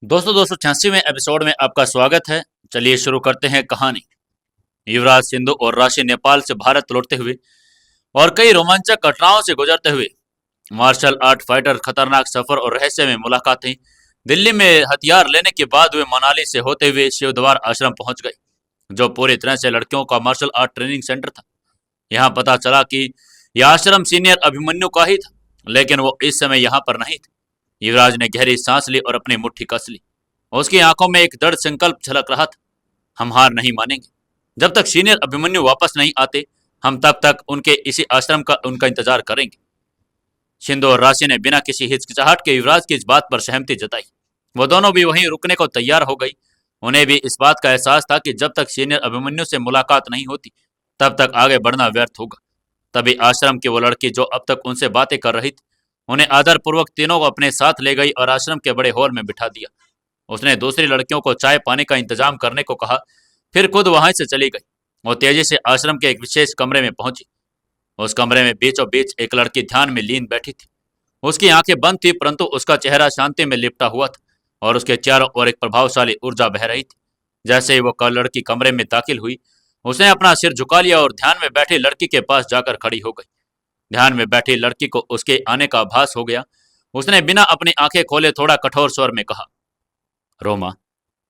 दोस्तों 86वें एपिसोड में आपका स्वागत है। चलिए शुरू करते हैं कहानी। युवराज सिंधु और राशि नेपाल से भारत लौटते हुए और कई रोमांचक घटनाओं से गुजरते हुए मार्शल आर्ट फाइटर खतरनाक सफर और रहस्य में मुलाकातें। दिल्ली में हथियार लेने के बाद वे मनाली से होते हुए शिवद्वार आश्रम पहुंच गए, जो पूरी तरह से लड़कियों का मार्शल आर्ट ट्रेनिंग सेंटर था। यहाँ पता चला कि यह आश्रम सीनियर अभिमन्यु का ही था, लेकिन वो इस समय यहाँ पर नहीं थे। युवराज ने गहरी सांस ली और अपनी मुट्ठी कस ली। उसकी आंखों में एक दृढ़ संकल्प झलक रहा था। हम हार नहीं मानेंगे। जब तक सीनियर अभिमन्यु वापस नहीं आते, हम तब तक उनके इसी आश्रम का उनका इंतजार करेंगे। सिंधु और राशि ने बिना किसी हिचकिचाहट के युवराज की इस बात पर सहमति जताई। वो दोनों भी वहीं रुकने को तैयार हो गई। उन्हें भी इस बात का एहसास था कि जब तक सीनियर अभिमन्यु से मुलाकात नहीं होती, तब तक आगे बढ़ना व्यर्थ होगा। तभी आश्रम की वो लड़की जो अब तक उनसे बातें कर रही थी, उन्हें आदरपूर्वक तीनों को अपने साथ ले गई और आश्रम के बड़े हॉल में बिठा दिया। उसने दूसरी लड़कियों को चाय पानी का इंतजाम करने को कहा, फिर खुद वहां से चली गई। वो तेजी से आश्रम के एक विशेष कमरे में पहुंची। उस कमरे में बीचों बीच एक लड़की ध्यान में लीन बैठी थी। उसकी आंखें बंद थी, परंतु उसका चेहरा शांति में लिपटा हुआ था और उसके चारों ओर एक प्रभावशाली ऊर्जा बह रही थी। जैसे ही वो लड़की कमरे में दाखिल हुई, उसने अपना सिर झुका लिया और ध्यान में बैठी लड़की के पास जाकर खड़ी हो गई। ध्यान में बैठी लड़की को उसके आने का आभास हो गया। उसने बिना अपनी आंखें खोले थोड़ा कठोर स्वर में कहा, रोमा,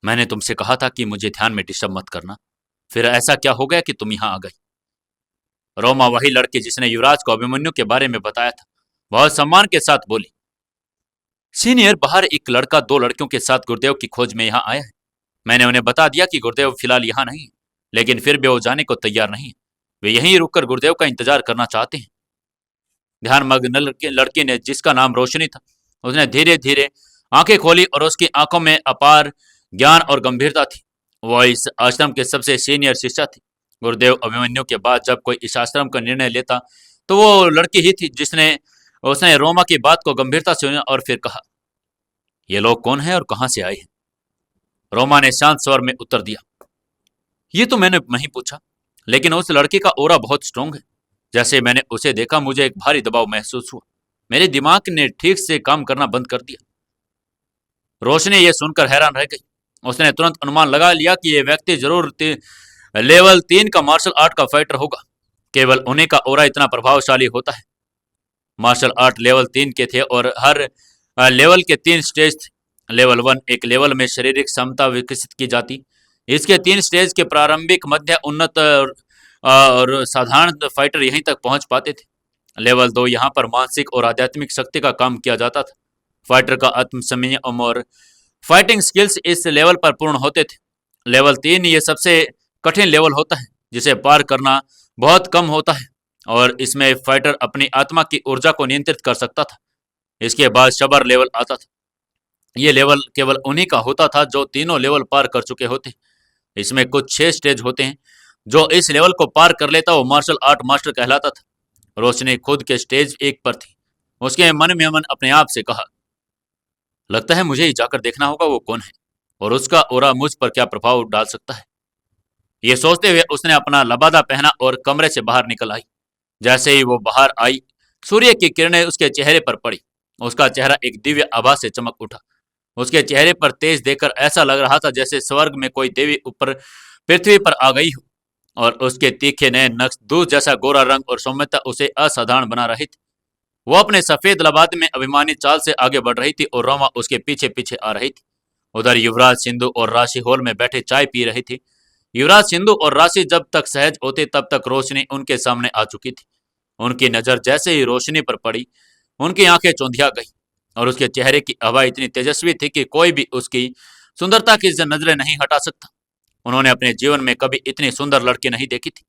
मैंने तुमसे कहा था कि मुझे ध्यान में डिस्टर्ब मत करना। फिर ऐसा क्या हो गया कि तुम यहाँ आ गई? रोमा वही लड़की जिसने युवराज को अभिमन्यु के बारे में बताया था, बहुत सम्मान के साथ बोली, सीनियर, बाहर एक लड़का दो लड़कियों के साथ गुरुदेव की खोज में यहाँ आया है। मैंने उन्हें बता दिया कि गुरुदेव फिलहाल यहाँ नहीं है, लेकिन फिर भी वो जाने को तैयार नहीं है। वे यहीं रुककर गुरुदेव का इंतजार करना चाहते हैं। ध्यानमग्न लड़की ने, जिसका नाम रोशनी था, उसने धीरे धीरे आंखें खोली और उसकी आंखों में अपार ज्ञान और गंभीरता थी। वह इस आश्रम के सबसे सीनियर शिष्या थी। गुरुदेव अभिमन्यु के बाद जब कोई इस आश्रम का निर्णय लेता, तो वो लड़की ही थी जिसने उसने रोमा की बात को गंभीरता से सुना और फिर कहा, ये लोग कौन है और कहां से आए हैं? रोमा ने शांत स्वर में उत्तर दिया, ये तो मैंने नहीं पूछा, लेकिन उस लड़की का ऑरा बहुत स्ट्रांग है। जैसे मैंने उसे देखा, मुझे एक भारी दबाव महसूस हुआ। मेरे दिमाग ने ठीक से काम करना बंद कर दिया। रोशनी ये सुनकर हैरान रह गई। उसने तुरंत अनुमान लगा लिया कि यह व्यक्ति जरूर लेवल 3 का मार्शल आर्ट का फाइटर होगा। केवल उन्हीं का ऑरा इतना प्रभावशाली होता है। मार्शल आर्ट लेवल 3 के थे और हर लेवल के 3 स्टेज थे। लेवल 1 एक लेवल में शारीरिक क्षमता विकसित की जाती। इसके 3 स्टेज के प्रारंभिक, मध्य, उन्नत और साधारण फाइटर यहीं तक पहुंच पाते थे। लेवल 2 यहाँ पर मानसिक और आध्यात्मिक शक्ति का काम किया जाता था। फाइटर का आत्म संयम और फाइटिंग स्किल्स इस लेवल पर पूर्ण होते थे। लेवल 3 ये सबसे कठिन लेवल होता है, जिसे पार करना बहुत कम होता है और इसमें फाइटर अपनी आत्मा की ऊर्जा को नियंत्रित कर सकता था। इसके बाद शबर लेवल आता था। ये लेवल केवल उन्हीं का होता था जो तीनों लेवल पार कर चुके होते। इसमें कुछ 6 स्टेज होते हैं। जो इस लेवल को पार कर लेता वो मार्शल आर्ट मास्टर कहलाता था। रोशनी खुद के स्टेज 1 पर थी। उसके मन में मन अपने आप से कहा, लगता है मुझे ही जाकर देखना होगा वो कौन है और उसका ऑरा मुझ पर क्या प्रभाव डाल सकता है। ये सोचते हुए उसने अपना लबादा पहना और कमरे से बाहर निकल आई। जैसे ही वो बाहर आई, सूर्य की किरणें उसके चेहरे पर पड़ी। उसका चेहरा एक दिव्य आभा से चमक उठा। उसके चेहरे पर तेज देखकर ऐसा लग रहा था जैसे स्वर्ग में कोई देवी ऊपर पृथ्वी पर आ गई हो, और उसके तीखे नए नक्श, दूध जैसा गोरा रंग और सौम्यता उसे असाधारण बना रही थी। वो अपने सफेद लबाद में अभिमानी चाल से आगे बढ़ रही थी और रोमा उसके पीछे पीछे आ रही थी। उधर युवराज, सिंधु और राशि हॉल में बैठे चाय पी रही थी। युवराज, सिंधु और राशि जब तक सहज होते तब तक रोशनी उनके सामने आ चुकी थी। उनकी नजर जैसे ही रोशनी पर पड़ी, उनकी आंखें चौंधिया गई और उसके चेहरे की हवा इतनी तेजस्वी थी कि कोई भी उसकी सुंदरता की नजरें नहीं हटा सकता। उन्होंने अपने जीवन में कभी इतनी सुंदर लड़की नहीं देखी थी।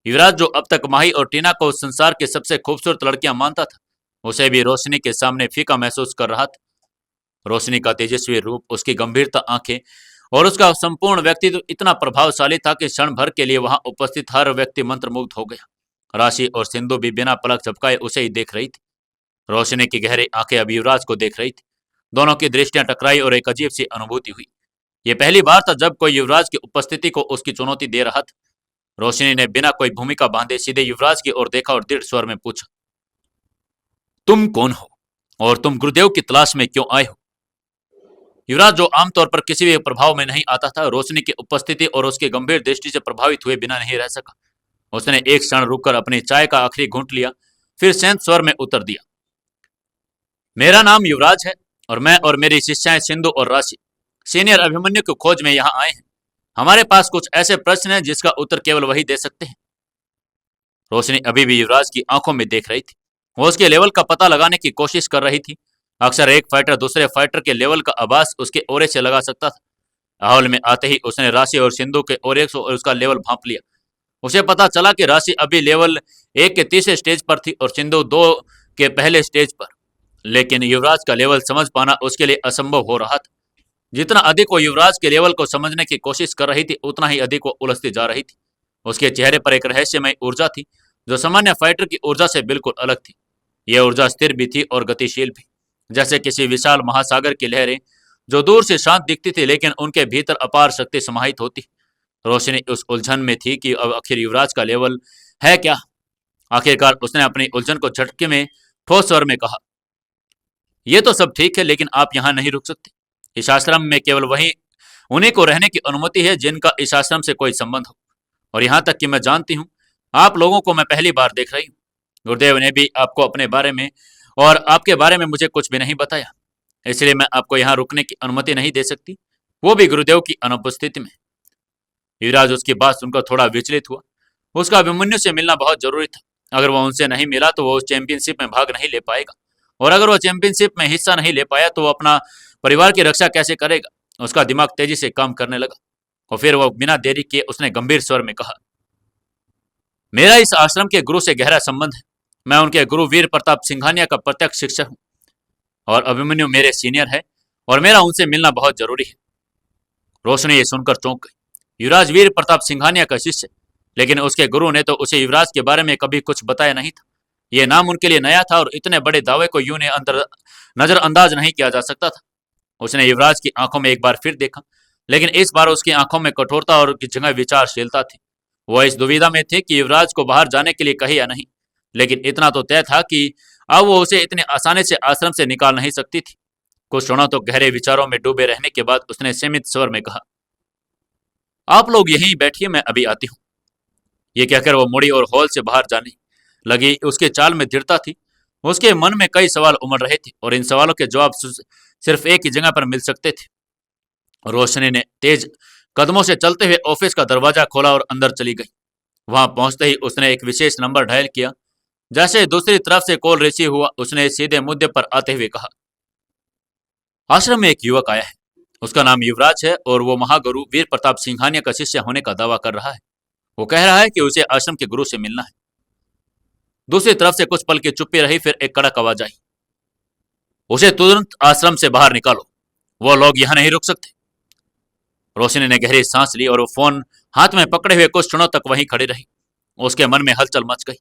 युवराज, जो अब तक माही और टीना को संसार की सबसे खूबसूरत लड़कियां मानता था, उसे भी रोशनी के सामने फीका महसूस कर रहा था। रोशनी का तेजस्वी रूप, उसकी गंभीरता आंखें और उसका संपूर्ण व्यक्तित्व इतना प्रभावशाली था कि क्षण भर के लिए वहां उपस्थित हर व्यक्ति मंत्रमुग्ध हो गया। राशि और सिंधु भी बिना पलक झपकाए उसे ही देख रही थी। रोशनी की गहरी आंखें अब युवराज को देख रही थी। दोनों की दृष्टियां टकराई और एक अजीब सी अनुभूति हुई। यह पहली बार था जब कोई युवराज की उपस्थिति को उसकी चुनौती दे रहा था। रोशनी ने बिना कोई भूमिका बांधे सीधे युवराज की ओर देखा और दृढ़ स्वर में पूछा, तुम कौन हो और तुम गुरुदेव की तलाश में क्यों आए हो? युवराज, जो आमतौर पर किसी भी प्रभाव में नहीं आता था, रोशनी की उपस्थिति और उसकी गंभीर दृष्टि से प्रभावित हुए बिना नहीं रह सका। उसने एक क्षण रुककर अपनी चाय का आखिरी घूंट लिया, फिर शांत स्वर में उत्तर दिया, मेरा नाम युवराज है और मैं और मेरी शिष्याएं सिंधु और राशि सीनियर अभिमन्यु की खोज में यहाँ आए हैं। हमारे पास कुछ ऐसे प्रश्न हैं जिसका उत्तर केवल वही दे सकते हैं। रोशनी अभी भी युवराज की आंखों में देख रही थी। वो उसके लेवल का पता लगाने की कोशिश कर रही थी। अक्सर एक फाइटर दूसरे फाइटर के लेवल का आभास उसके ओरे से लगा सकता था। हॉल में आते ही उसने राशि और सिंधु के ओरे से और उसका लेवल भांप लिया। उसे पता चला कि राशि अभी लेवल 1 के तीसरे स्टेज पर थी और सिंधु 2 के पहले स्टेज पर। लेकिन युवराज का लेवल समझ पाना उसके लिए असंभव हो रहा था। जितना अधिक वो युवराज के लेवल को समझने की कोशिश कर रही थी, उतना ही अधिक वो उलझती जा रही थी। उसके चेहरे पर एक रहस्यमय ऊर्जा थी जो सामान्य फाइटर की ऊर्जा से बिल्कुल अलग थी। यह ऊर्जा स्थिर भी थी और गतिशील भी, जैसे किसी विशाल महासागर की लहरें जो दूर से शांत दिखती थी लेकिन उनके भीतर अपार शक्ति समाहित होती। रोशनी उस उलझन में थी कि अब आखिर युवराज का लेवल है क्या। आखिरकार उसने अपनी उलझन को झटके में ठोस स्वर में कहा, यह तो सब ठीक है, लेकिन आप यहाँ नहीं रुक सकते। इस आश्रम में केवल वही उन्हीं को रहने की अनुमति है जिनका इस आश्रम से कोई संबंध हो। और यहाँ तक कि मैं जानती हूँ आप लोगों को मैं पहली बार देख रही हूँ। गुरुदेव ने भी आपको अपने बारे में और आपके बारे में मुझे कुछ भी नहीं बताया, इसलिए मैं आपको यहाँ रुकने की अनुमति नहीं दे सकती, वो भी गुरुदेव की अनुपस्थिति में। युवराज उसकी बात सुनकर थोड़ा विचलित हुआ। उसका अभिमन्यु से मिलना बहुत जरूरी था। अगर वो उनसे नहीं मिला तो वो उस चैंपियनशिप में भाग नहीं ले पाएगा, और अगर वो चैंपियनशिप में हिस्सा नहीं ले पाया तो वो अपना परिवार की रक्षा कैसे करेगा। उसका दिमाग तेजी से काम करने लगा और फिर वो बिना देरी किए उसने गंभीर स्वर में कहा, मेरा इस आश्रम के गुरु से गहरा संबंध है। मैं उनके गुरु वीर प्रताप सिंघानिया का प्रत्यक्ष शिक्षक हूँ और अभिमन्यु मेरे सीनियर है और मेरा उनसे मिलना बहुत जरूरी है। रोशनी ये सुनकर चौंक गई। युवराज वीर प्रताप सिंघानिया का शिष्य, लेकिन उसके गुरु ने तो उसे युवराज के बारे में कभी कुछ बताया नहीं था। यह नाम उनके लिए नया था और इतने बड़े दावे को यूं ने नजरअंदाज नहीं किया जा सकता था। उसने युवराज की आंखों में एक बार फिर देखा, लेकिन इस बार उसकी आंखों में कठोरता और की जगह विचारशीलता थी। वह इस दुविधा में थे कि युवराज को बाहर जाने के लिए कहे या नहीं, लेकिन इतना तो तय था कि अब वो उसे इतने आसानी से आश्रम से निकाल नहीं सकती थी। कुछ क्षणों तो गहरे विचारों में डूबे रहने के बाद उसने सीमित स्वर में कहा, आप लोग यहीं बैठिए, मैं अभी आती हूँ। ये कहकर वो मुड़ी और हॉल से बाहर जाने लगी। उसके चाल में दृढ़ता थी। उसके मन में कई सवाल उमड़ रहे थे और इन सवालों के जवाब सिर्फ एक ही जगह पर मिल सकते थे। रोशनी ने तेज कदमों से चलते हुए ऑफिस का दरवाजा खोला और अंदर चली गई। वहां पहुंचते ही उसने एक विशेष नंबर डायल किया। जैसे दूसरी तरफ से कॉल रिसीव हुआ, उसने सीधे मुद्दे पर आते हुए कहा, आश्रम में एक युवक आया है। उसका नाम युवराज है और वो महागुरु वीर प्रताप सिंघानिया का शिष्य होने का दावा कर रहा है। वो कह रहा है कि उसे आश्रम के गुरु से मिलना है। दूसरी तरफ से कुछ पल की चुप्पी रही, फिर एक कड़क आवाज आई, उसे तुरंत आश्रम से बाहर निकालो, वो लोग यहाँ नहीं रुक सकते। रोशनी ने गहरी सांस ली और वो फोन हाथ में पकड़े हुए कुछ क्षणों तक वहीं खड़ी रही। उसके मन में हलचल मच गई।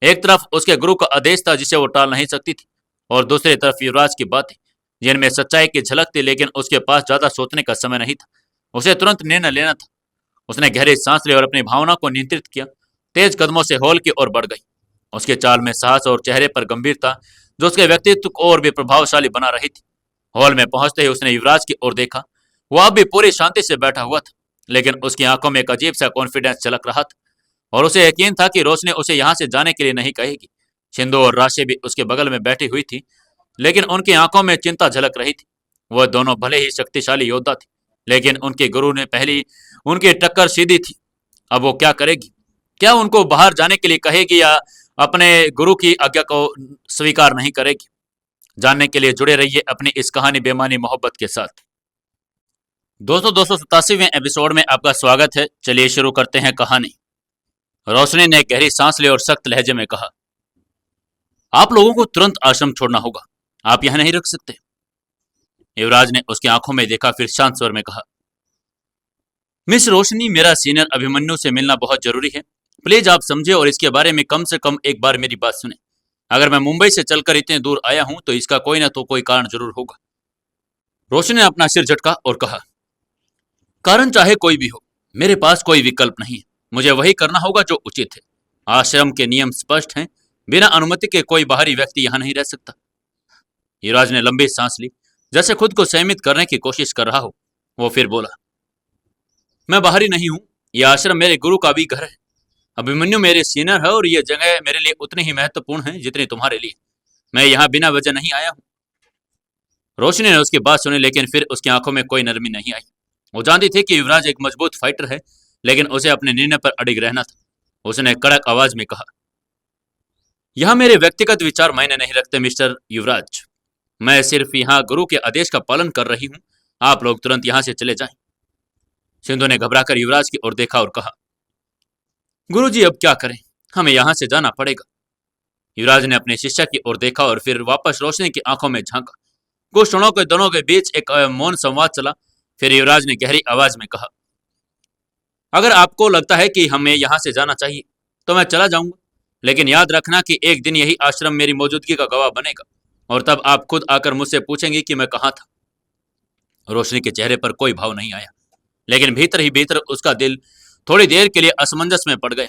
एक तरफ उसके गुरु का आदेश था जिसे वो टाल नहीं सकती थी, और दूसरी तरफ युवराज की बातें जिनमें सच्चाई की झलक थी, लेकिन उसके पास ज्यादा सोचने का समय नहीं था। उसे तुरंत निर्णय लेना था। उसने गहरी सांस ली और अपनी भावना को नियंत्रित किया। तेज कदमों से हॉल की ओर बढ़ गई। उसके चाल में साहस और चेहरे पर गंभीरता जो उसके व्यक्तित्व को और भी प्रभावशाली बना रही थी। हॉल में पहुंचते ही उसने युवराज की ओर देखा। वह अब भी पूरी शांति से बैठा हुआ था, लेकिन उसकी आंखों में एक अजीब सा कॉन्फिडेंस झलक रहा था और उसे यकीन था कि रोशनी उसे यहाँ से जाने के लिए नहीं कहेगी। सिंधु और राशि भी उसके बगल में बैठी हुई थी, लेकिन उनकी आंखों में चिंता झलक रही थी। वह दोनों भले ही शक्तिशाली योद्धा थे, लेकिन उनके गुरु ने पहली उनकी टक्कर सीधी थी। अब वो क्या करेगी? क्या उनको बाहर जाने के लिए कहेगी या अपने गुरु की आज्ञा को स्वीकार नहीं करेगी? जानने के लिए जुड़े रहिए अपनी इस कहानी बेमानी मोहब्बत के साथ। दोस्तों, 287वें एपिसोड में आपका स्वागत है। चलिए शुरू करते हैं कहानी। रोशनी ने गहरी सांस ली और सख्त लहजे में कहा, आप लोगों को तुरंत आश्रम छोड़ना होगा, आप यहां नहीं रुक सकते। युवराज ने उसकी आंखों में देखा, फिर शांत स्वर में कहा, मिस रोशनी, मेरा सीनियर अभिमन्यु से मिलना बहुत जरूरी है। प्लीज आप समझे और इसके बारे में कम से कम एक बार मेरी बात सुने। अगर मैं मुंबई से चलकर इतने दूर आया हूं तो इसका कोई ना तो कोई कारण जरूर होगा। रोशनी ने अपना सिर झटका और कहा, कारण चाहे कोई भी हो, मेरे पास कोई विकल्प नहीं है। मुझे वही करना होगा जो उचित है। आश्रम के नियम स्पष्ट हैं। बिना अनुमति के कोई बाहरी व्यक्ति यहां नहीं रह सकता। युवराज ने लंबी सांस ली। जैसे खुद को संयमित करने की कोशिश कर रहा हो। वो फिर बोला, मैं बाहरी नहीं हूं, यह आश्रम मेरे गुरु का भी घर है। अभिमन्यु मेरे सीनियर है और यह जगह मेरे लिए उतनी ही महत्वपूर्ण है जितनी तुम्हारे लिए। मैं यहाँ बिना वजह नहीं आया हूँ। रोशनी ने उसकी बात सुनी, लेकिन फिर उसकी आंखों में कोई नरमी नहीं आई। वो जानती थी कि युवराज एक मजबूत फाइटर है, लेकिन उसे अपने निर्णय पर अडिग रहना था। उसने कड़क आवाज में कहा, यह मेरे व्यक्तिगत विचार मायने नहीं रखते मिस्टर युवराज। मैं सिर्फ यहाँ गुरु के आदेश का पालन कर रही हूँ। आप लोग तुरंत यहाँ से चले जाएं। सिंधु ने घबराकर युवराज की ओर देखा और कहा, गुरुजी अब क्या करें, हमें यहाँ से जाना पड़ेगा। युवराज ने अपने शिष्य की ओर देखा और फिर वापस रोशनी की आंखों में झांका। कुछ क्षणों के दोनों के बीच एक मौन संवाद चला। फिर युवराज ने गहरी आवाज में कहा, अगर आपको लगता है कि हमें यहाँ से जाना चाहिए तो मैं चला जाऊंगा, लेकिन याद रखना कि एक दिन यही आश्रम मेरी मौजूदगी का गवाह बनेगा और तब आप खुद आकर मुझसे पूछेंगे कि मैं कहाँ था। रोशनी के चेहरे पर कोई भाव नहीं आया, लेकिन भीतर ही भीतर उसका दिल थोड़ी देर के लिए असमंजस में पड़ गया।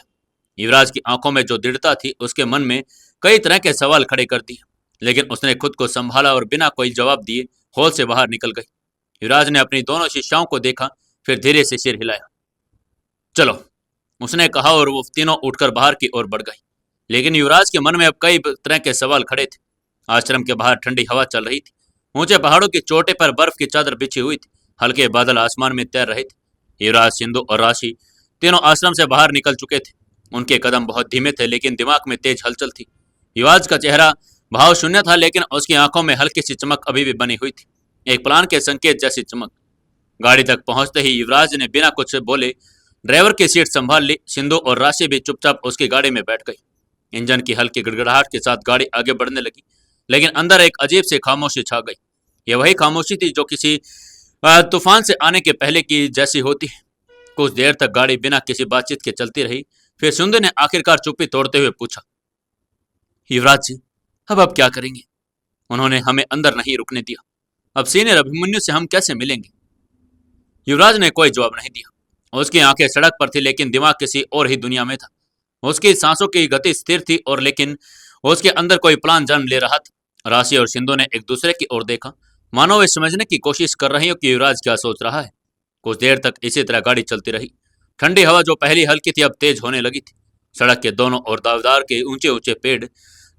युवराज की आंखों में जो दृढ़ता थी उसके मन में कई तरह के सवाल खड़े कर दिए, लेकिन उसने खुद को संभाला और बिना कोई जवाब दिए हॉल से बाहर निकल गई। युवराज ने अपनी दोनों शिष्याओं को देखा, फिर धीरे से सिर हिलाया। चलो, उसने कहा और वो तीनों उठकर बाहर की ओर बढ़ गई। लेकिन युवराज के मन में अब कई तरह के सवाल खड़े थे। आश्रम के बाहर ठंडी हवा चल रही थी। ऊंचे पहाड़ों की चोटी पर बर्फ की चादर बिछी हुई थी। हल्के बादल आसमान में तैर रहे थे। युवराज, सिंधु और राशि तीनों आश्रम से बाहर निकल चुके थे। उनके कदम बहुत धीमे थे, लेकिन दिमाग में तेज हलचल थी। युवराज का चेहरा भाव शून्य था, लेकिन उसकी आंखों में हल्की सी चमक अभी भी बनी हुई थी, एक प्लान के संकेत जैसी चमक। गाड़ी तक पहुंचते ही युवराज ने बिना कुछ बोले ड्राइवर की सीट संभाल ली। सिंधु और राशि भी चुपचाप उसकी गाड़ी में बैठ गई। इंजन की हल्की गड़गड़ाहट के साथ गाड़ी आगे बढ़ने लगी, लेकिन अंदर एक अजीब सी खामोशी छा गई। यह वही खामोशी थी जो किसी तूफान से आने के पहले की जैसी होती है। कुछ देर तक गाड़ी बिना किसी बातचीत के चलती रही। फिर सिंधु ने आखिरकार चुप्पी तोड़ते हुए पूछा, युवराज जी, अब आप क्या करेंगे? उन्होंने हमें अंदर नहीं रुकने दिया। अब सीनियर अभिमन्यु से हम कैसे मिलेंगे? युवराज ने कोई जवाब नहीं दिया। उसकी आंखें सड़क पर थी, लेकिन दिमाग किसी और ही दुनिया में था। उसकी सांसों की गति स्थिर थी और लेकिन उसके अंदर कोई प्लान जन्म ले रहा था। राशि और सिंधु ने एक दूसरे की ओर देखा, मानो वे समझने की कोशिश कर रही हो कि युवराज क्या सोच रहा है। कुछ देर तक इसी तरह गाड़ी चलती रही। ठंडी हवा जो पहली हल्की थी अब तेज होने लगी थी। सड़क के दोनों ओर देवदार के ऊंचे ऊंचे पेड़,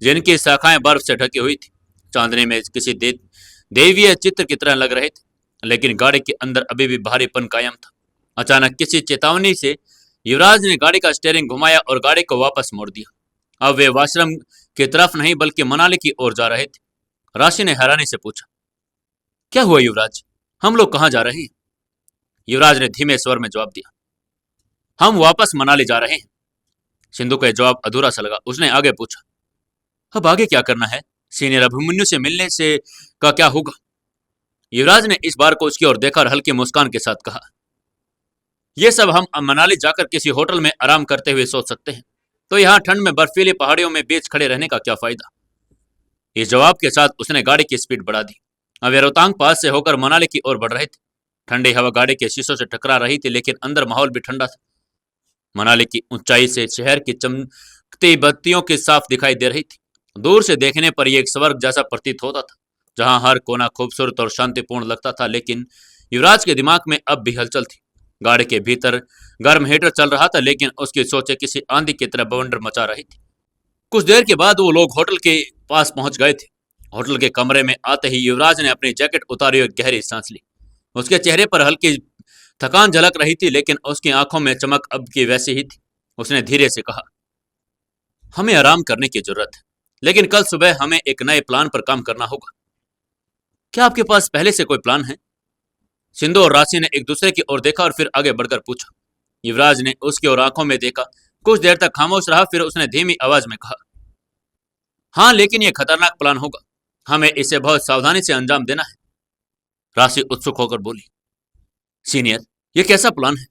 जिनकी शाखाएं बर्फ से ढकी हुई थी, चांदनी में किसी देवीय चित्र की तरह लग रहे थे। लेकिन गाड़ी के अंदर अभी भी भारीपन कायम था। अचानक किसी चेतावनी से युवराज ने गाड़ी का स्टीयरिंग घुमाया और गाड़ी को वापस मोड़ दिया। अब वे आश्रम की तरफ नहीं बल्कि मनाली की ओर जा रहे थे। राशि ने हैरानी से पूछा, क्या हुआ युवराज, हम लोग कहाँ जा रहे हैं? युवराज ने धीमे स्वर में जवाब दिया, हम वापस मनाली जा रहे हैं। सिंधु का जवाब अधूरा सा लगा। उसने आगे पूछा, अब आगे क्या करना है? सीनियर अभिमन्यु से मिलने से का क्या होगा? युवराज ने इस बार को उसकी ओर देखा और हल्की मुस्कान के साथ कहा, यह सब हम मनाली जाकर किसी होटल में आराम करते हुए सोच सकते हैं, तो यहाँ ठंड में बर्फीली पहाड़ियों में बीच खड़े रहने का क्या फायदा? इस जवाब के साथ उसने गाड़ी की स्पीड बढ़ा दी। अब वे रोहतांग पास से होकर मनाली की ओर बढ़ रहे थे। ठंडी हवा गाड़ी के शीशों से टकरा रही थी, लेकिन अंदर माहौल भी ठंडा था। मनाली की ऊंचाई से शहर की चमकती बत्तियों की साफ दिखाई दे रही थी। दूर से देखने पर यह एक स्वर्ग जैसा प्रतीत होता था, जहां हर कोना खूबसूरत और शांतिपूर्ण लगता था। लेकिन युवराज के दिमाग में अब भी हलचल थी। गाड़ी के भीतर गर्म हीटर चल रहा था, लेकिन उसकी सोचें किसी आंधी की तरह बवंडर मचा रही थी। कुछ देर के बाद वो लोग होटल के पास पहुंच गए थे। होटल के कमरे में आते ही युवराज ने अपनी जैकेट उतारी और गहरी सांस ली। उसके चेहरे पर हल्की थकान झलक रही थी, लेकिन उसकी आंखों में चमक अब की वैसी ही थी। उसने धीरे से कहा, हमें आराम करने की जरूरत है, लेकिन कल सुबह हमें एक नए प्लान पर काम करना होगा। क्या आपके पास पहले से कोई प्लान है? सिंधु और राशि ने एक दूसरे की ओर देखा और फिर आगे बढ़कर पूछा। युवराज ने उसकी ओर आंखों में देखा। कुछ देर तक खामोश रहा, फिर उसने धीमी आवाज में कहा, हाँ, लेकिन यह खतरनाक प्लान होगा। हमें इसे बहुत सावधानी से अंजाम देना है। राशि उत्सुक होकर बोली, सीनियर, यह कैसा प्लान है?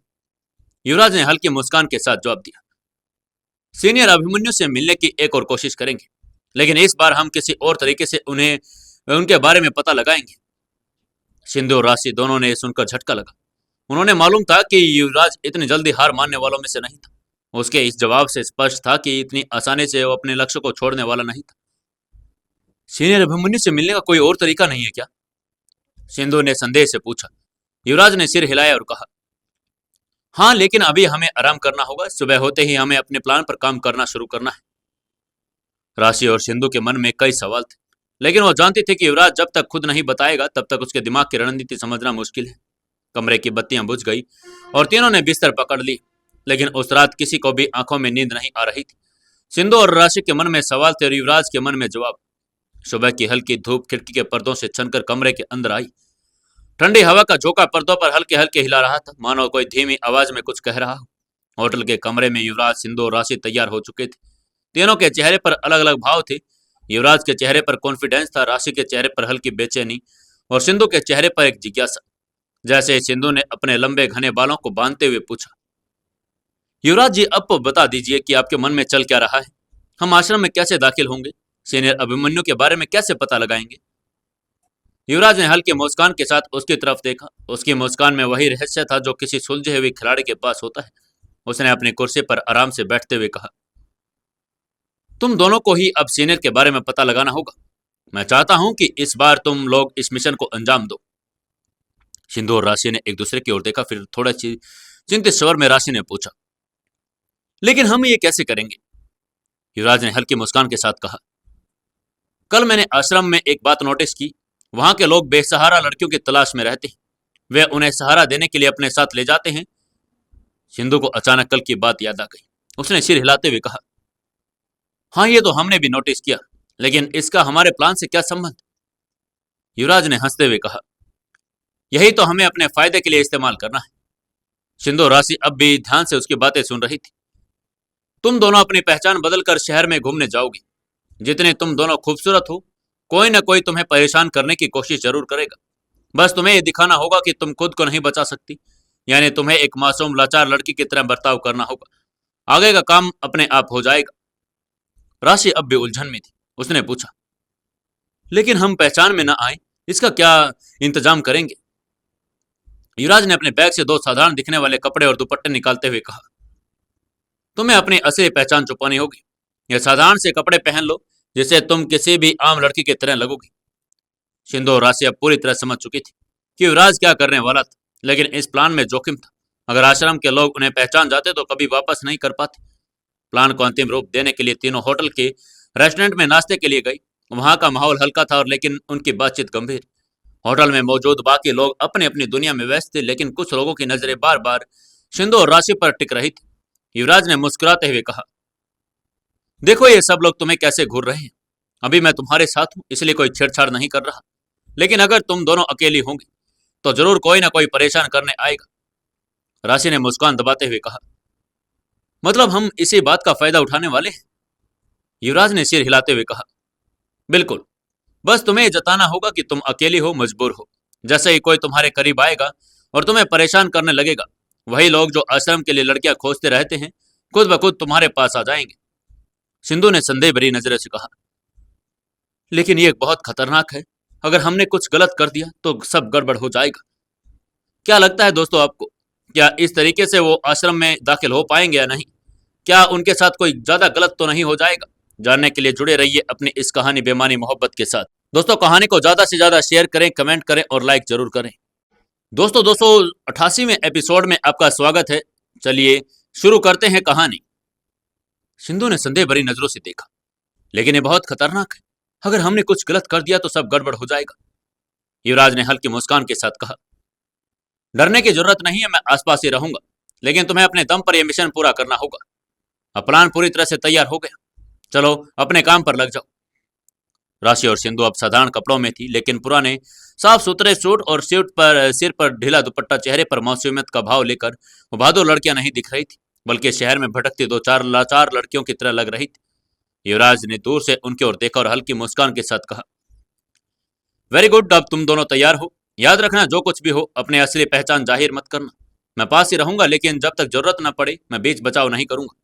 युवराज ने हल्की मुस्कान के साथ जवाब दिया, सीनियर अभिमन्यु से मिलने की एक और कोशिश करेंगे, लेकिन इस बार हम किसी और तरीके से उन्हें उनके बारे में पता लगाएंगे। सिंधु और राशि दोनों ने सुनकर झटका लगा। उन्होंने मालूम था कि युवराज इतनी जल्दी हार मानने वालों में से नहीं था। उसके इस जवाब से स्पष्ट था कि इतनी आसानी से वो अपने लक्ष्य को छोड़ने वाला नहीं था। सीनियर अभिमन्यु से मिलने का कोई और तरीका नहीं है क्या? सिंधु ने संदेह से पूछा। युवराज ने सिर हिलाया और कहा, हाँ, लेकिन अभी हमें आराम करना होगा। सुबह होते ही हमें अपने प्लान पर काम करना शुरू करना है। राशि और सिंधु के मन में कई सवाल थे, लेकिन वो जानती थी कि युवराज जब तक खुद नहीं बताएगा तब तक उसके दिमाग की रणनीति समझना मुश्किल है। कमरे की बत्तियां बुझ गई और तीनों ने बिस्तर पकड़ ली, लेकिन उस रात किसी को भी आंखों में नींद नहीं आ रही थी। सिंधु और राशि के मन में सवाल थे और युवराज के मन में जवाब। सुबह की हल्की धूप खिड़की के पर्दों से छनकर कमरे के अंदर आई। ठंडी हवा का झोंका पर्दों पर हल्के हल्के हिला रहा था, मानो कोई धीमी आवाज में कुछ कह रहा हो। होटल के कमरे में युवराज, सिंधु और राशि तैयार हो चुके थे। तीनों के चेहरे पर अलग अलग भाव थे। युवराज के चेहरे पर कॉन्फिडेंस था, राशि के चेहरे पर हल्की बेचैनी और सिंधु के चेहरे पर एक जिज्ञासा। जैसे सिंधु ने अपने लंबे घने बालों को बांधते हुए पूछा, युवराज जी, अब तो बता दीजिए कि आपके मन में चल क्या रहा है। हम आश्रम में कैसे दाखिल होंगे? सीनियर अभिमन्यु के बारे में कैसे पता लगाएंगे? युवराज ने हल्की मुस्कान के साथ उसकी तरफ देखा। उसकी मुस्कान में वही रहस्य था जो किसी सुलझे हुए खिलाड़ी के पास होता है। उसने अपनी कुर्सी पर आराम से बैठते हुए कहा, तुम दोनों को ही अब सीनियर के बारे में पता लगाना होगा। मैं चाहता हूं कि इस बार तुम लोग इस मिशन को अंजाम दो। सिंधु और राशि ने एक दूसरे की ओर देखा, फिर थोड़ा चिंतित स्वर में राशि ने पूछा, लेकिन हम ये कैसे करेंगे? युवराज ने हल्की मुस्कान के साथ कहा, कल मैंने आश्रम में एक बात नोटिस की। वहां के लोग बेसहारा लड़कियों की तलाश में रहते हैं। वे उन्हें सहारा देने के लिए अपने साथ ले जाते हैं। सिंधु को अचानक कल की बात याद आ गई। उसने सिर हिलाते हुए कहा, हाँ, ये तो हमने भी नोटिस किया, लेकिन इसका हमारे प्लान से क्या संबंध? युवराज ने हंसते हुए कहा, यही तो हमें अपने फायदे के लिए इस्तेमाल करना है। सिंधु और राशि अब भी ध्यान से उसकी बातें सुन रही थी। तुम दोनों अपनी पहचान बदलकर शहर में घूमने जाओगी। जितने तुम दोनों खूबसूरत हो, कोई ना कोई तुम्हें परेशान करने की कोशिश जरूर करेगा। बस तुम्हें यह दिखाना होगा कि तुम खुद को नहीं बचा सकती, यानी तुम्हें एक मासूम लाचार लड़की की तरह बर्ताव करना होगा। आगे का काम अपने आप हो जाएगा। राशि अब भी उलझन में थी। उसने पूछा, लेकिन हम पहचान में ना आए, इसका क्या इंतजाम करेंगे? युवराज ने अपने बैग से दो साधारण दिखने वाले कपड़े और दुपट्टे निकालते हुए कहा, तुम्हें अपनी असली पहचान छुपानी होगी। यह साधारण से कपड़े पहन लो, जिससे तुम किसी भी आम लड़की की तरह लगोगी। सिंधु और राशि अब पूरी तरह समझ चुकी थी कि युवराज क्या करने वाला था, लेकिन इस प्लान में जोखिम था। अगर आश्रम के लोग उन्हें पहचान जाते तो कभी वापस नहीं कर पाते। प्लान को अंतिम रूप देने के लिए तीनों होटल के रेस्टोरेंट में नाश्ते के लिए गई। वहां का माहौल हल्का था और लेकिन उनकी बातचीत गंभीर। होटल में मौजूद बाकी लोग अपनी अपनी दुनिया में व्यस्त थे, लेकिन कुछ लोगों की नजरें बार बार सिंधु और राशि पर टिक रही थी। युवराज ने मुस्कुराते हुए कहा, देखो ये सब लोग तुम्हें कैसे घूर रहे हैं। अभी मैं तुम्हारे साथ हूं, इसलिए कोई छेड़छाड़ नहीं कर रहा, लेकिन अगर तुम दोनों अकेली होंगी तो जरूर कोई ना कोई परेशान करने आएगा। राशि ने मुस्कान दबाते हुए कहा, मतलब हम इसी बात का फायदा उठाने वाले हैं? युवराज ने सिर हिलाते हुए कहा, बिल्कुल। बस तुम्हें जताना होगा कि तुम अकेली हो, मजबूर हो। जैसे ही कोई तुम्हारे करीब आएगा और तुम्हें परेशान करने लगेगा, वही लोग जो आश्रम के लिए लड़कियां खोजते रहते हैं खुद ब खुद तुम्हारे पास आ जाएंगे। सिंधु ने संदेह भरी नजरों से कहा, लेकिन ये बहुत खतरनाक है। अगर हमने कुछ गलत कर दिया तो सब गड़बड़ हो जाएगा। क्या लगता है दोस्तों आपको, क्या इस तरीके से वो आश्रम में दाखिल हो पाएंगे या नहीं? क्या उनके साथ कोई ज्यादा गलत तो नहीं हो जाएगा? जानने के लिए जुड़े रहिए अपनी इस कहानी बेमानी मोहब्बत के साथ। दोस्तों, कहानी को ज्यादा से ज्यादा शेयर करें, कमेंट करें और लाइक जरूर करें। दोस्तों, 288वें एपिसोड में आपका स्वागत है। चलिए शुरू करते हैं कहानी। सिंधु ने संदेह भरी नजरों से देखा, लेकिन ये बहुत खतरनाक है। अगर हमने कुछ गलत कर दिया तो सब गड़बड़ हो जाएगा। युवराज ने हल्की मुस्कान के साथ कहा, डरने की जरूरत नहीं है, मैं आसपास ही रहूंगा, लेकिन तुम्हें अपने दम पर यह मिशन पूरा करना होगा। अब प्लान पूरी तरह से तैयार हो गया, चलो अपने काम पर लग जाओ। राशि और सिंधु अब साधारण कपड़ों में थी, लेकिन पुराने साफ सुथरे सूट और सिर पर ढीला दुपट्टा, चेहरे पर मासूमियत का भाव लेकर वो बहादुर लड़कियां नहीं दिख रही थी, बल्कि शहर में भटकती दो चार लाचार लड़कियों की तरह लग रही थी। युवराज ने दूर से उनकी ओर देखा और हल्की मुस्कान के साथ कहा, वेरी गुड, अब तुम दोनों तैयार हो। याद रखना, जो कुछ भी हो अपनी असली पहचान जाहिर मत करना। मैं पास ही रहूंगा, लेकिन जब तक जरूरत न पड़े मैं बीच बचाव नहीं करूंगा।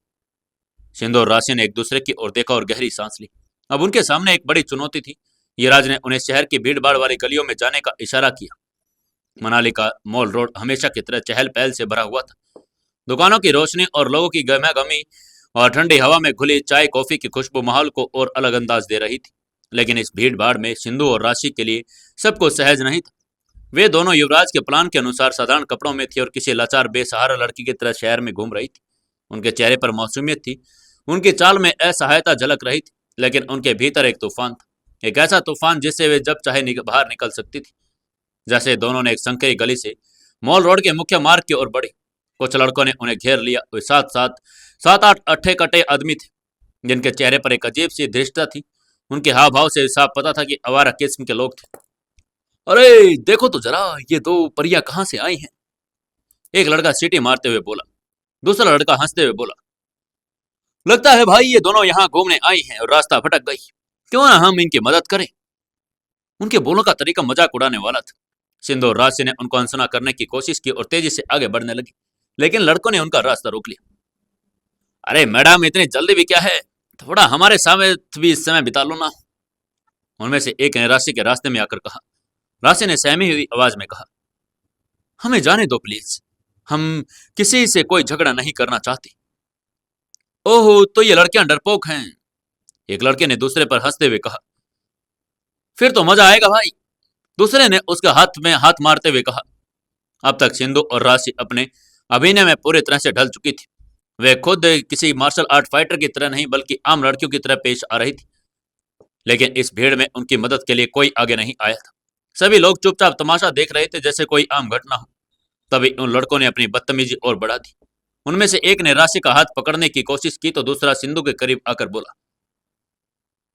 सिंधु और राशि ने एक दूसरे की ओर देखा और गहरी सांस ली। अब उनके सामने एक बड़ी चुनौती थी। युवराज ने उन्हें शहर की भीड़ भाड़ वाली गलियों में जाने का इशारा किया। मनाली का मॉल रोड हमेशा की तरह चहल पहल से भरा हुआ था। दुकानों की रोशनी और लोगों की गहमागहमी और ठंडी हवा में घुली चाय कॉफी की खुशबू माहौल को और अलग अंदाज दे रही थी। लेकिन इस भीड़ भाड़ में सिंधु और राशि के लिए सब कुछ सहज नहीं था। वे दोनों युवराज के प्लान के अनुसार साधारण कपड़ों में थी और किसी लाचार बेसहारा लड़की की तरह शहर में घूम रही थी। उनके चेहरे पर मासूमियत थी, उनकी चाल में असहायता झलक रही थी, लेकिन उनके भीतर एक तूफान था, एक ऐसा तूफान जिससे वे जब चाहे बाहर निकल सकती थी। जैसे दोनों ने एक संकरी गली से मॉल रोड के मुख्य मार्ग की ओर बढ़ी। कुछ लड़कों ने उन्हें घेर लिया। वे सात आठ अट्ठे कट्टे आदमी थे, जिनके चेहरे पर एक अजीब सी धृष्टता थी। उनके हाव भाव से साफ पता था कि आवारा किस्म के लोग थे। अरे देखो तो जरा, ये दो परियां कहां से आई हैं? एक लड़का सीटी मारते हुए बोला। दूसरा लड़का हंसते हुए बोला, लगता है भाई ये दोनों यहाँ घूमने आई हैं और रास्ता भटक गई। क्यों ना हम इनकी मदद करें। उनके बोलने का तरीका मजाक उड़ाने वाला था। सिंधु और राशि ने उनको अनसुना करने की कोशिश की और तेजी से आगे बढ़ने लगी, लेकिन लड़कों ने उनका रास्ता रोक लिया। अरे मैडम, इतनी जल्दी भी क्या है, थोड़ा हमारे सामने भी समय बिता लो ना। उनमें से एक ने राशि के रास्ते में आकर कहा। राशि ने सहमी हुई आवाज में कहा, हमें जाने दो प्लीज, हम किसी से कोई झगड़ा नहीं करना चाहती। ओहो, तो ये लड़कियां डरपोक हैं, एक लड़के ने दूसरे पर हंसते हुए कहा। फिर तो मजा आएगा भाई, दूसरे ने उसके हाथ में हाथ मारते हुए कहा। अब तक सिंधु और राशि अपने अभिनय में पूरी तरह से ढल चुकी थी। वे खुद किसी मार्शल आर्ट फाइटर की तरह नहीं बल्कि आम लड़कियों की तरह पेश आ रही थी, लेकिन इस भीड़ में उनकी मदद के लिए कोई आगे नहीं आया था। सभी लोग चुपचाप तमाशा देख रहे थे, जैसे कोई आम घटना हो। तभी उन लड़कों ने अपनी बदतमीजी और बढ़ा दी। उनमें से एक ने राशि का हाथ पकड़ने की कोशिश की तो दूसरा सिंधु के करीब आकर बोला,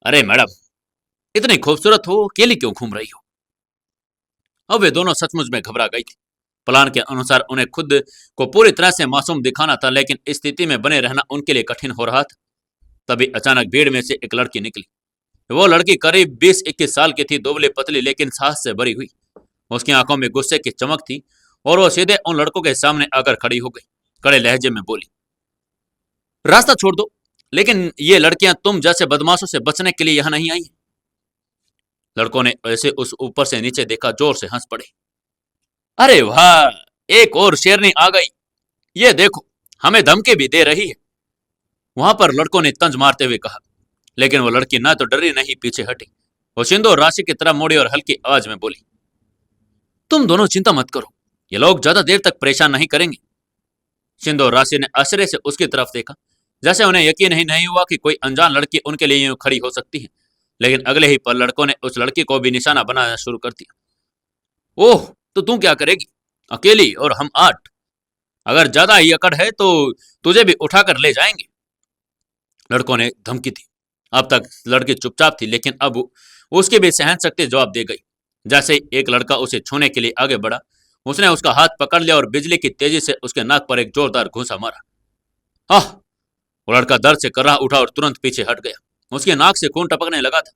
अरे मैडम, इतनी खूबसूरत हो, अकेली क्यों घूम रही हो? अब वे दोनों सचमुच में घबरा गई थी। प्लान के अनुसार उन्हें खुद को पूरी तरह से मासूम दिखाना था, लेकिन इस स्थिति में बने रहना उनके लिए कठिन हो रहा था। तभी अचानक भीड़ में से एक लड़की निकली। वो लड़की करीब 20-21 साल की थी, दुबली पतली लेकिन साहस से भरी हुई। उसकी आंखों में गुस्से की चमक थी और वो सीधे उन लड़कों के सामने आकर खड़ी हो गई। कड़े लहजे में बोली, रास्ता छोड़ दो, लेकिन ये लड़कियां तुम जैसे बदमाशों से बचने के लिए यहां नहीं आई। लड़कों ने ऐसे उस ऊपर से नीचे देखा, जोर से हंस पड़े। अरे वाह, एक और शेरनी आ गई, ये देखो हमें धमकी भी दे रही है, वहां पर लड़कों ने तंज मारते हुए कहा। लेकिन वो लड़की ना तो डरी नहीं पीछे हटी। वो सिंधु और राशि की तरफ मुड़ी और हल्की आवाज में बोली, तुम दोनों चिंता मत करो, ये लोग ज्यादा देर तक परेशान नहीं करेंगे। सिंधु और राशि ने आश्चर्य से उसकी तरफ देखा, जैसे उन्हें यकीन ही नहीं हुआ कि कोई अनजान लड़की उनके लिए यूं खड़ी हो सकती है। लेकिन अगले ही पल लड़कों ने उस लड़की को भी निशाना बनाना शुरू कर दिया। ओह, तो तू क्या करेगी, अकेली और हम 8? अगर ज्यादा ही अकड़ है तो तुझे भी उठाकर ले जाएंगे, लड़कों ने धमकी दी। अब तक लड़की चुपचाप थी, लेकिन अब उसकी भी सहन शक्ति जवाब दे गई। जैसे ही एक लड़का उसे छूने के लिए आगे बढ़ा, उसने उसका हाथ पकड़ लिया और बिजली की तेजी से उसके नाक पर एक जोरदार घूंसा मारा। आह! वो लड़का दर्द से कर्रा उठा और तुरंत पीछे हट गया। उसके नाक से खून टपकने लगा था।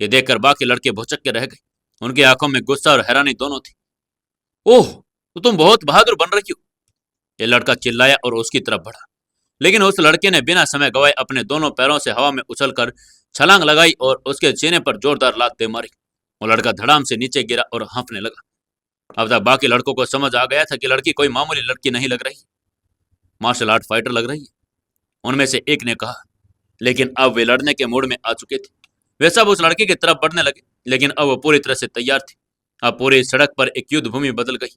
ये देखकर बाकी लड़के भुचक के रह गए। उनकी आंखों में गुस्सा और हैरानी दोनों थी। ओह, तो तुम बहुत बहादुर बन रही हो, ये लड़का चिल्लाया और उसकी तरफ बढ़ा। लेकिन उस लड़के ने बिना समय गवाए अपने दोनों पैरों से हवा में उछलकर छलांग लगाई और उसके सीने पर जोरदार लात दे मारी। वो लड़का धड़ाम से नीचे गिरा और हाँफने लगा। अब तक बाकी लड़कों को समझ आ गया था कि लड़की कोई मामूली लड़की नहीं लग रही, मार्शल आर्ट फाइटर लग रही है। उनमें से एक ने कहा। लेकिन अब वे लड़ने के मूड में आ चुके थे। वे सब उस लड़की की तरफ बढ़ने लगे, लेकिन अब वो पूरी तरह से तैयार थी। अब पूरी सड़क पर एक युद्ध भूमि बदल गई।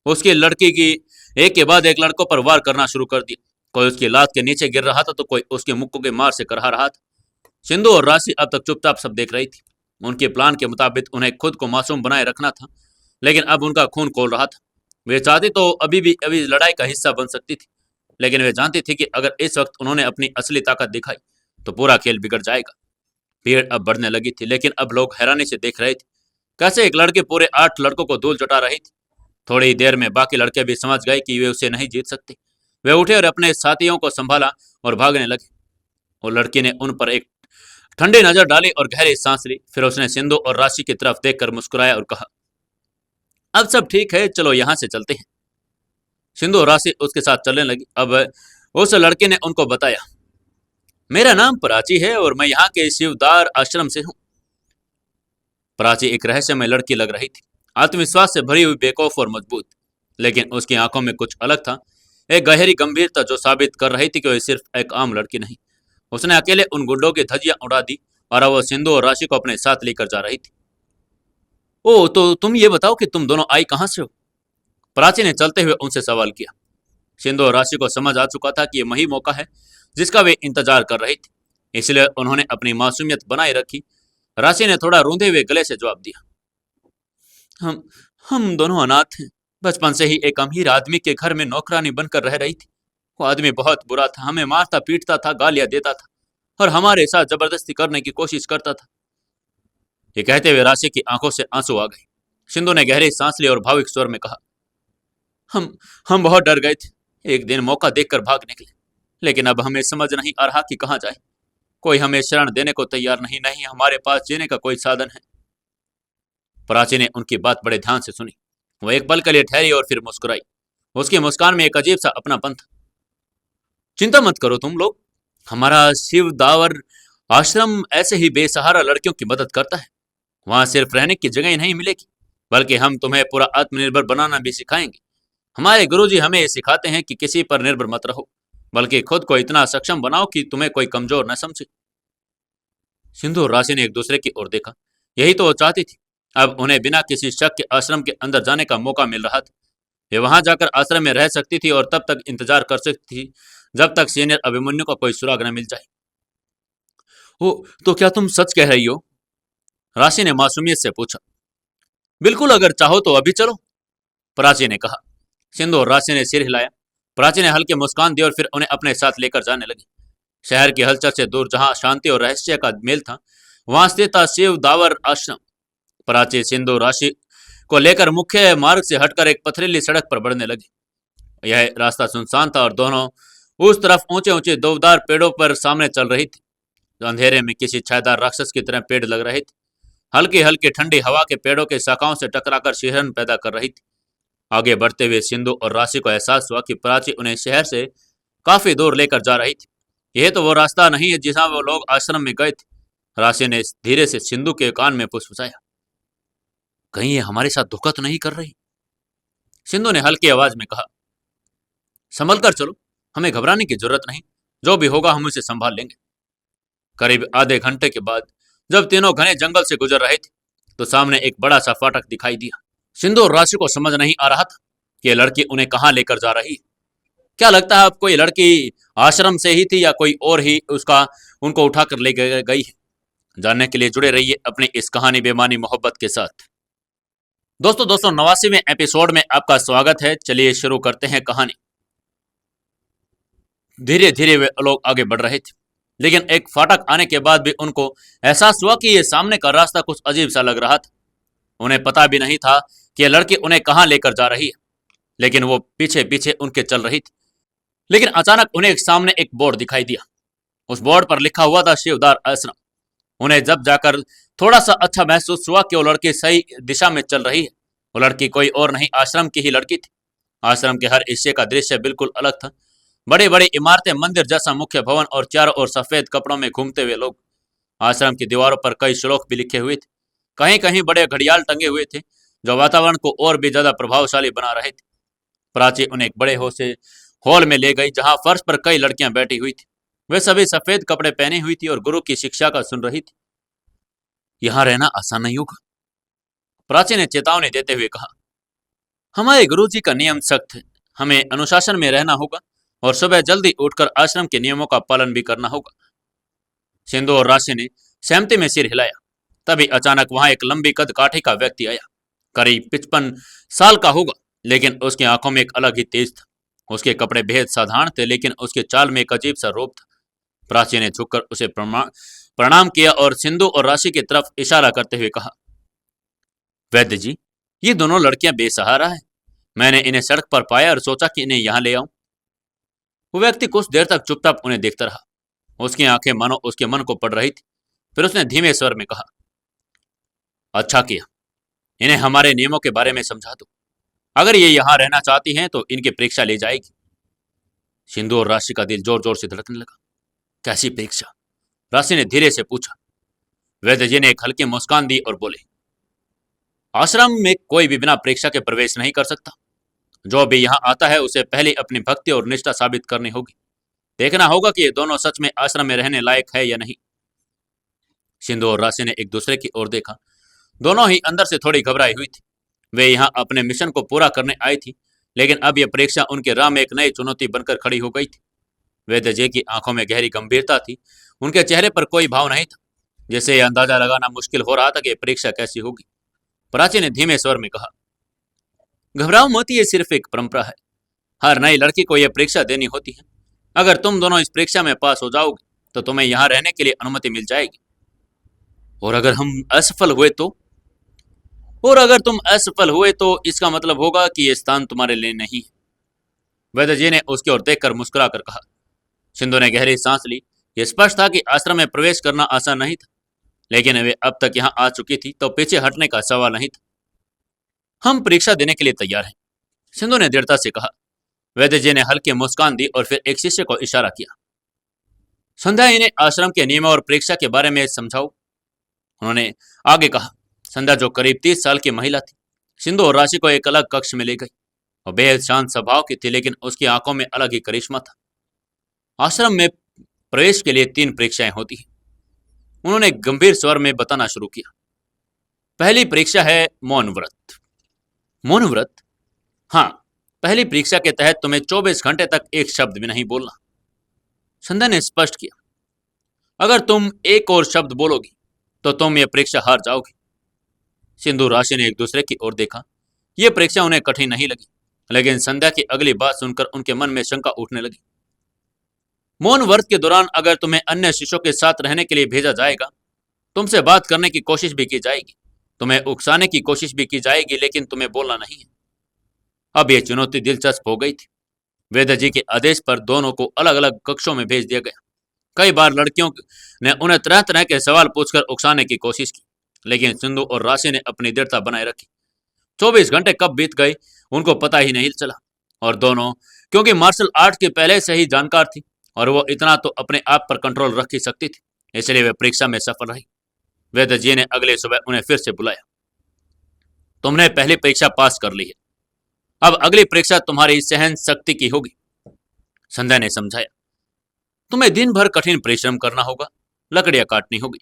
उसकी लड़की की एक के बाद एक लड़कों पर वार करना शुरू कर दिया। कोई उसकी लात के नीचे गिर रहा था तो कोई उसके मुक्कों के मार से करहा रहा था। सिंधु और राशि अब तक चुपचाप सब देख रही थी। उनके प्लान के मुताबिक उन्हें खुद को मासूम बनाए रखना था, लेकिन अब उनका खून खोल रहा था। वे चाहती तो अभी लड़ाई का हिस्सा बन सकती थी, लेकिन वे जानती थी कि अगर इस वक्त उन्होंने अपनी असली ताकत दिखाई तो पूरा खेल बिगड़ जाएगा। भीड़ अब बढ़ने लगी थी, लेकिन अब लोग हैरानी से देख रहे थे कैसे एक लड़के पूरे 8 लड़कों को धूल चटा रही थी। थोड़ी ही देर में बाकी लड़के भी समझ गए कि वे उसे नहीं जीत सकते। वे उठे और अपने साथियों को संभाला और भागने लगे। वो लड़की ने उन पर एक ठंडी नजर डाली और गहरी सांस ली। फिर उसने सिंधु और राशि की तरफ देखकर मुस्कुराया और कहा, अब सब ठीक है, चलो यहां से चलते हैं। सिंधु और राशि उसके साथ चलने लगी। अब उस लड़के ने उनको बताया, मेरा नाम प्राची है और मैं यहाँ के शिवदार आश्रम से हूँ। प्राची एक रहस्यमय लड़की लग रही थी, आत्मविश्वास से भरी हुई, बेखौफ और मजबूत। लेकिन उसकी आंखों में कुछ अलग था, एक गहरी गंभीरता जो साबित कर रही थी कि वह सिर्फ एक आम लड़की नहीं। उसने अकेले उन गुंडों की धज्जियां उड़ा दी और अब वो सिंधु और राशि को अपने साथ लेकर जा रही थी। ओ, तो तुम ये बताओ कि तुम दोनों आई कहाँ से हो? प्राची ने चलते हुए उनसे सवाल किया। सिंधु और राशि को समझ आ चुका था कि ये वही मौका है जिसका वे इंतजार कर रही थी, इसलिए उन्होंने अपनी मासूमियत बनाए रखी। राशि ने थोड़ा रूंधे हुए गले से जवाब दिया, हम हम दोनों अनाथ हैं। बचपन से ही एक अमीर आदमी के घर में नौकरानी बनकर रह रही थी। वो आदमी बहुत बुरा था, हमें मारता पीटता था, गालियां देता था और हमारे साथ जबरदस्ती करने की कोशिश करता था। ये कहते हुए राशि की आंखों से आंसू आ गए। सिंधु ने गहरी सांस ली और भावुक स्वर में कहा, हम हम बहुत डर गए थे। एक दिन मौका देखकर भाग निकले, लेकिन अब हमें समझ नहीं आ रहा कि कहाँ जाए। कोई हमें शरण देने को तैयार नहीं, नहीं हमारे पास जीने का कोई साधन है। प्राची ने उनकी बात बड़े ध्यान से सुनी। वो एक पल के लिए ठहरी और फिर मुस्कुराई। उसकी मुस्कान में एक अजीब सा अपनापन था। चिंता मत करो तुम लोग, हमारा शिव दावर आश्रम ऐसे ही बेसहारा लड़कियों की मदद करता है। वहां सिर्फ रहने की जगह ही नहीं मिलेगी, बल्कि हम तुम्हें पूरा आत्मनिर्भर बनाना भी सिखाएंगे। हमारे गुरुजी हमें ये सिखाते हैं कि किसी पर निर्भर मत रहो, बल्कि खुद को इतना सक्षम बनाओ कि तुम्हें कोई कमजोर न समझे। सिंधु और राशि ने एक दूसरे की ओर देखा। यही तो वो चाहती थी। अब उन्हें बिना किसी शक के आश्रम के अंदर जाने का मौका मिल रहा था। वे वहां जाकर आश्रम में रह सकती थी और तब तक इंतजार कर सकती थी जब तक सीनियर अभिमन्यु का कोई सुराग न मिल जाए। ओ, तो क्या तुम सच कह रही हो? राशि ने मासूमियत से पूछा। बिल्कुल, अगर चाहो तो अभी चलो, प्राची ने कहा। सिंधु और राशि ने सिर हिलाया। प्राची ने हल्की मुस्कान दी और फिर उन्हें अपने साथ लेकर जाने लगी। शहर की हलचल से दूर जहां शांति और रहस्य का मेल था, वहां स्थित था शिव दावर आश्रम। प्राची सिंधु राशि को लेकर मुख्य मार्ग से हटकर एक पथरीली सड़क पर बढ़ने लगी। यह रास्ता सुनसान था और दोनों उस तरफ ऊंचे ऊंचे देवदार पेड़ों पर सामने चल रही थी, जो अंधेरे में किसी छायादार राक्षस की तरह पेड़ लग रहे थे। हल्की हल्की ठंडी हवा के पेड़ों के शाखाओं से टकराकर शिहरण पैदा कर रही थी। आगे बढ़ते हुए सिंधु और राशि को एहसास हुआ कि प्राची उन्हें शहर से काफी दूर लेकर जा रही थी। यह तो वो रास्ता नहीं है जहां वो लोग आश्रम में गए थे। राशि ने धीरे से सिंधु के कान में फुसफुसाया, कहीं ये हमारे साथ धोखा तो नहीं कर रही? सिंधु ने हल्की आवाज में कहा, संभल कर चलो, हमें घबराने की जरूरत नहीं। जो भी होगा हम उसे संभाल लेंगे। करीब आधे घंटे के बाद जब तीनों घने जंगल से गुजर रहे थे, तो सामने एक बड़ा सा फाटक दिखाई दिया। सिंधु और राशि को समझ नहीं आ रहा था कि यह लड़की उन्हें कहाँ लेकर जा रही है। क्या लगता है आपको, ये लड़की आश्रम से ही थी या कोई और ही उसका उनको उठाकर ले गई है? जानने के लिए जुड़े रहिए अपनी इस कहानी बेमानी मोहब्बत के साथ। दोस्तों 289वें एपिसोड में आपका स्वागत है। चलिए शुरू करते हैं कहानी। धीरे धीरे वे लोग आगे बढ़ रहे थे, लेकिन एक फाटक आने के बाद भी उनको एहसास हुआ कि ये सामने का रास्ता कुछ अजीब सा लग रहा था। उन्हें पता भी नहीं था कि यह लड़की उन्हें कहाँ लेकर जा रही है, लेकिन वो पीछे पीछे उनके चल रही थी। लेकिन अचानक उन्हें सामने एक बोर्ड दिखाई दिया। उस बोर्ड पर लिखा हुआ था शिवदार आश्रम। उन्हें जब जाकर थोड़ा सा अच्छा महसूस हुआ कि वो लड़की सही दिशा में चल रही है। वो लड़की कोई और नहीं, आश्रम की ही लड़की थी। आश्रम के हर हिस्से का दृश्य बिल्कुल अलग था। बड़ी बड़ी इमारतें, मंदिर जैसा मुख्य भवन और चारों ओर सफेद कपड़ों में घूमते हुए लोग। आश्रम की दीवारों पर कई श्लोक भी लिखे हुए थे। कहीं कहीं बड़े घड़ियाल टंगे हुए थे, जो वातावरण को और भी ज्यादा प्रभावशाली बना रहे थे। प्राची उन्हें एक बड़े हॉल में ले गई, जहां फर्श पर कई लड़कियां बैठी हुई थी। वे सभी सफेद कपड़े पहनी हुई थी और गुरु की शिक्षा का सुन रही थी। यहाँ रहना आसान नहीं होगा, प्राची ने चेतावनी देते हुए कहा। हमारे गुरुजी का नियम सख्त है, हमें अनुशासन में रहना होगा और सुबह जल्दी उठकर आश्रम के नियमों का पालन भी करना होगा। सिंधु और राशि ने सहमति में सिर हिलाया। तभी अचानक वहां एक लंबी कद काठी का व्यक्ति आया। करीब 55 साल का होगा, लेकिन उसकी आंखों में एक अलग ही तेज था। उसके कपड़े बेहद साधारण थे, लेकिन उसके चाल में एक अजीब सा रूप था। प्राची ने झुककर उसे प्रणाम किया और सिंधु और राशि की तरफ इशारा करते हुए कहा, वैद्य जी, ये दोनों लड़कियां बेसहारा हैं। मैंने इन्हें सड़क पर पाया और सोचा कि इन्हें यहाँ ले आऊं। वो व्यक्ति कुछ देर तक चुपचाप उन्हें देखता रहा। उसकी आंखें मानो उसके मन को पढ़ रही थी। फिर उसने धीमे स्वर में कहा, अच्छा किया, इन्हें हमारे नियमों के बारे में समझा दो। अगर ये यहाँ रहना चाहती हैं तो इनकी परीक्षा ली जाएगी। सिंधु और राशि का दिल जोर जोर से धड़कने लगा। कैसी परीक्षा? राशि ने धीरे से पूछा। वैद्य जी ने एक हल्की मुस्कान दी और बोले, आश्रम में कोई भी बिना परीक्षा के प्रवेश नहीं कर सकता। जो भी यहाँ आता है उसे पहले अपनी भक्ति और निष्ठा साबित करनी होगी। देखना होगा कि ये दोनों सच में आश्रम में रहने लायक है या नहीं। सिंधु और राशि ने एक दूसरे की ओर देखा। दोनों ही अंदर से थोड़ी घबराई हुई थी। वे यहाँ अपने मिशन को पूरा करने आई थी, लेकिन अब यह परीक्षा उनके राह में एक नई चुनौती बनकर खड़ी हो गई थी। वैद्य जी की आंखों में गहरी गंभीरता थी, उनके चेहरे पर कोई भाव नहीं था, जैसे यह अंदाजा लगाना मुश्किल हो रहा था कि परीक्षा कैसी होगी। प्राची ने धीमे स्वर में कहा, घबराओ मत, ये सिर्फ एक परंपरा है। हर नई लड़की को यह परीक्षा देनी होती है। अगर तुम दोनों इस परीक्षा में पास हो जाओगे तो तुम्हें यहाँ रहने के लिए अनुमति मिल जाएगी। और अगर हम असफल हुए तो? और अगर तुम असफल हुए तो इसका मतलब होगा कि यह स्थान तुम्हारे लिए नहीं है। वैद्य जी ने उसकी ओर देखकर मुस्कुराकर कहा। सिंधु ने गहरी सांस ली। यह स्पष्ट था कि आश्रम में प्रवेश करना आसान नहीं था, लेकिन वे अब तक यहाँ आ चुकी थी तो पीछे हटने का सवाल नहीं था। हम परीक्षा देने के लिए तैयार हैं, सिंधु ने दृढ़ता से कहा। वैद्य जी ने हल्की मुस्कान दी और फिर एक शिष्य को इशारा किया। संध्या, इन्हें आश्रम के नियमों और परीक्षा के बारे में समझाओ, उन्होंने आगे कहा। संध्या, जो करीब 30 साल की महिला थी, सिंधु और राशि को एक अलग कक्ष में ले गई। और बेहद शांत स्वभाव की थी, लेकिन उसकी आंखों में अलग ही करिश्मा था। आश्रम में प्रवेश के लिए 3 परीक्षाएं होती हैं, उन्होंने गंभीर स्वर में बताना शुरू किया। पहली परीक्षा है मौन व्रत। मौन व्रत? हाँ, पहली परीक्षा के तहत तुम्हें 24 घंटे तक एक शब्द भी नहीं बोलना। संध्या ने स्पष्ट किया, अगर तुम एक और शब्द बोलोगी तो तुम यह परीक्षा हार जाओगी। सिंधु राशि ने एक दूसरे की ओर देखा। यह परीक्षा उन्हें कठिन नहीं लगी, लेकिन संध्या की अगली बात सुनकर उनके मन में शंका उठने लगी। मौन व्रत के दौरान अगर तुम्हें अन्य शिष्यों के साथ रहने के लिए भेजा जाएगा, तुमसे बात करने की कोशिश भी की जाएगी, तुम्हें उकसाने की कोशिश भी की जाएगी, लेकिन तुम्हें बोलना नहीं है। अब यह चुनौती दिलचस्प हो गई थी। वैद्य जी के आदेश पर दोनों को अलग अलग कक्षों में भेज दिया गया। कई बार लड़कियों ने उन्हें तरह तरह के सवाल पूछकर उकसाने की कोशिश की, लेकिन सिंधु और राशि ने अपनी दृढ़ता बनाए रखी। 24 घंटे कब बीत गए उनको पता ही नहीं चला। और दोनों, क्योंकि मार्शल आर्ट के पहले से ही जानकार थी और वो इतना तो अपने आप पर कंट्रोल रख ही सकती थी, इसलिए वे परीक्षा में सफल रही। वैद्य जी ने अगले सुबह उन्हें फिर से बुलाया। तुमने पहली परीक्षा पास कर ली है, अब अगली परीक्षा तुम्हारी सहन शक्ति की होगी, संध्या ने समझाया। तुम्हें दिन भर कठिन परिश्रम करना होगा, लकड़ियां काटनी होगी,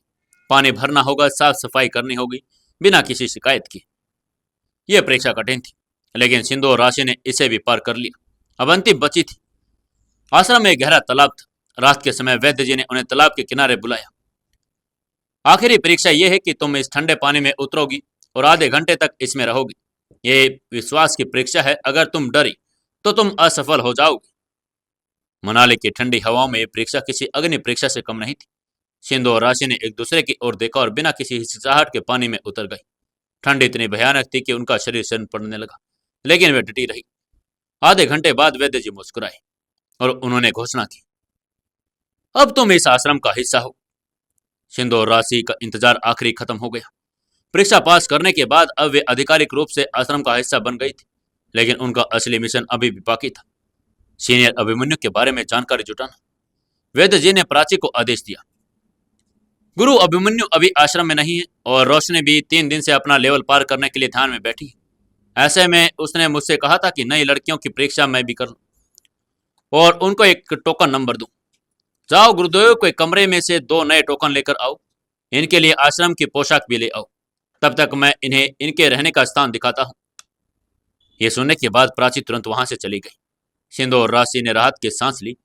पानी भरना होगा, साफ सफाई करनी होगी, बिना किसी शिकायत के। यह परीक्षा कठिन थी, लेकिन सिंधु और राशि ने इसे भी पार कर लिया। अब अंतिम बची थी। आश्रम में एक गहरा तालाब था। रात के समय वैद्य जी ने उन्हें तालाब के किनारे बुलाया। आखिरी परीक्षा यह है कि तुम इस ठंडे पानी में उतरोगी और आधे घंटे तक इसमें रहोगी। ये विश्वास की परीक्षा है, अगर तुम डरी तो तुम असफल हो जाओगी। मनाली की ठंडी हवाओं में यह परीक्षा किसी अग्नि परीक्षा से कम नहीं थी। सिंधु और राशि ने एक दूसरे की ओर देखा और बिना किसी हिचकिचाहट के पानी में उतर गई। ठंड इतनी भयानक थी कि उनका शरीर शरण पड़ने लगा, लेकिन वे डटी रही। आधे घंटे बाद वैद्य जी मुस्कुराए और उन्होंने घोषणा की, अब तुम इस आश्रम का हिस्सा हो। सिंधु और राशि का इंतजार आखिरी खत्म हो गया। परीक्षा पास करने के बाद अब वे आधिकारिक रूप से आश्रम का हिस्सा बन गई थी, लेकिन उनका असली मिशन अभी भी बाकी था। सीनियर अभिमन्यु के बारे में जानकारी जुटाना। वैद्य जी ने प्राची को आदेश दिया, गुरु अभिमन्यु अभी आश्रम में नहीं है और रोशनी भी 3 दिन से अपना लेवल पार करने के लिए ध्यान में बैठी है। ऐसे में उसने मुझसे कहा था कि नई लड़कियों की परीक्षा मैं भी कर लूं और उनको एक टोकन नंबर दूं। जाओ गुरुदेव के कमरे में से 2 नए टोकन लेकर आओ, इनके लिए आश्रम की पोशाक भी ले आओ, तब तक मैं इन्हें इनके रहने का स्थान दिखाता हूं। यह सुनने के बाद प्राची तुरंत वहां से चली गई। सिंधु और राशि ने राहत की सांस ली,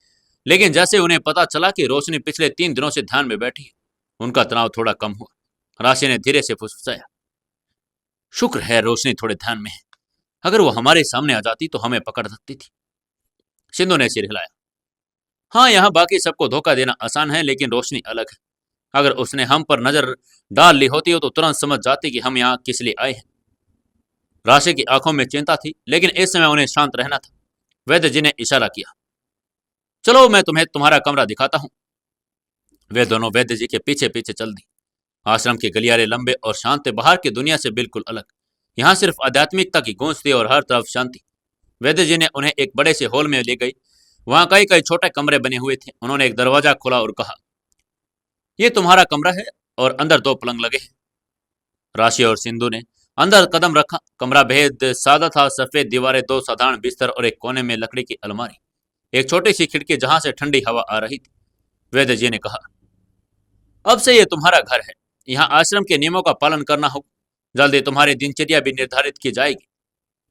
लेकिन जैसे उन्हें पता चला कि रोशनी पिछले 3 दिनों से ध्यान में बैठी है, उनका तनाव थोड़ा कम हुआ। राशि ने धीरे से फुसफुसाया, शुक्र है रोशनी थोड़े ध्यान में है, अगर वो हमारे सामने आ जाती तो हमें पकड़ सकती थी। सिंधु ने सिर हिलाया, हाँ, यहाँ बाकी सबको धोखा देना आसान है, लेकिन रोशनी अलग है। अगर उसने हम पर नजर डाल ली होती हो तो तुरंत समझ जाती कि हम यहाँ किस लिए आए हैं। राशि की आंखों में चिंता थी, लेकिन इस समय उन्हें शांत रहना था। वैद्य जी ने इशारा किया, चलो मैं तुम्हें तुम्हारा कमरा दिखाता हूं। वे दोनों वैद्य जी के पीछे पीछे चल दी। आश्रम के गलियारे लंबे और शांत थे, बाहर की दुनिया से बिल्कुल अलग। यहाँ सिर्फ आध्यात्मिकता की गूंज थी और हर तरफ शांति। वैद्य जी ने उन्हें एक बड़े से हॉल में ले गई। वहां कई कई छोटे कमरे बने हुए थे। उन्होंने एक दरवाजा खोला और कहा, ये तुम्हारा कमरा है और अंदर 2 पलंग लगे हैं। राशि और सिंधु ने अंदर कदम रखा। कमरा बेहद सादा था, सफेद दीवारें, 2 साधारण बिस्तर और एक कोने में लकड़ी की अलमारी, एक छोटी सी खिड़की जहां से ठंडी हवा आ रही थी। वैद्य जी ने कहा, अब से ये तुम्हारा घर है, यहाँ आश्रम के नियमों का पालन करना होगा। जल्दी तुम्हारी दिनचर्या भी निर्धारित की जाएगी।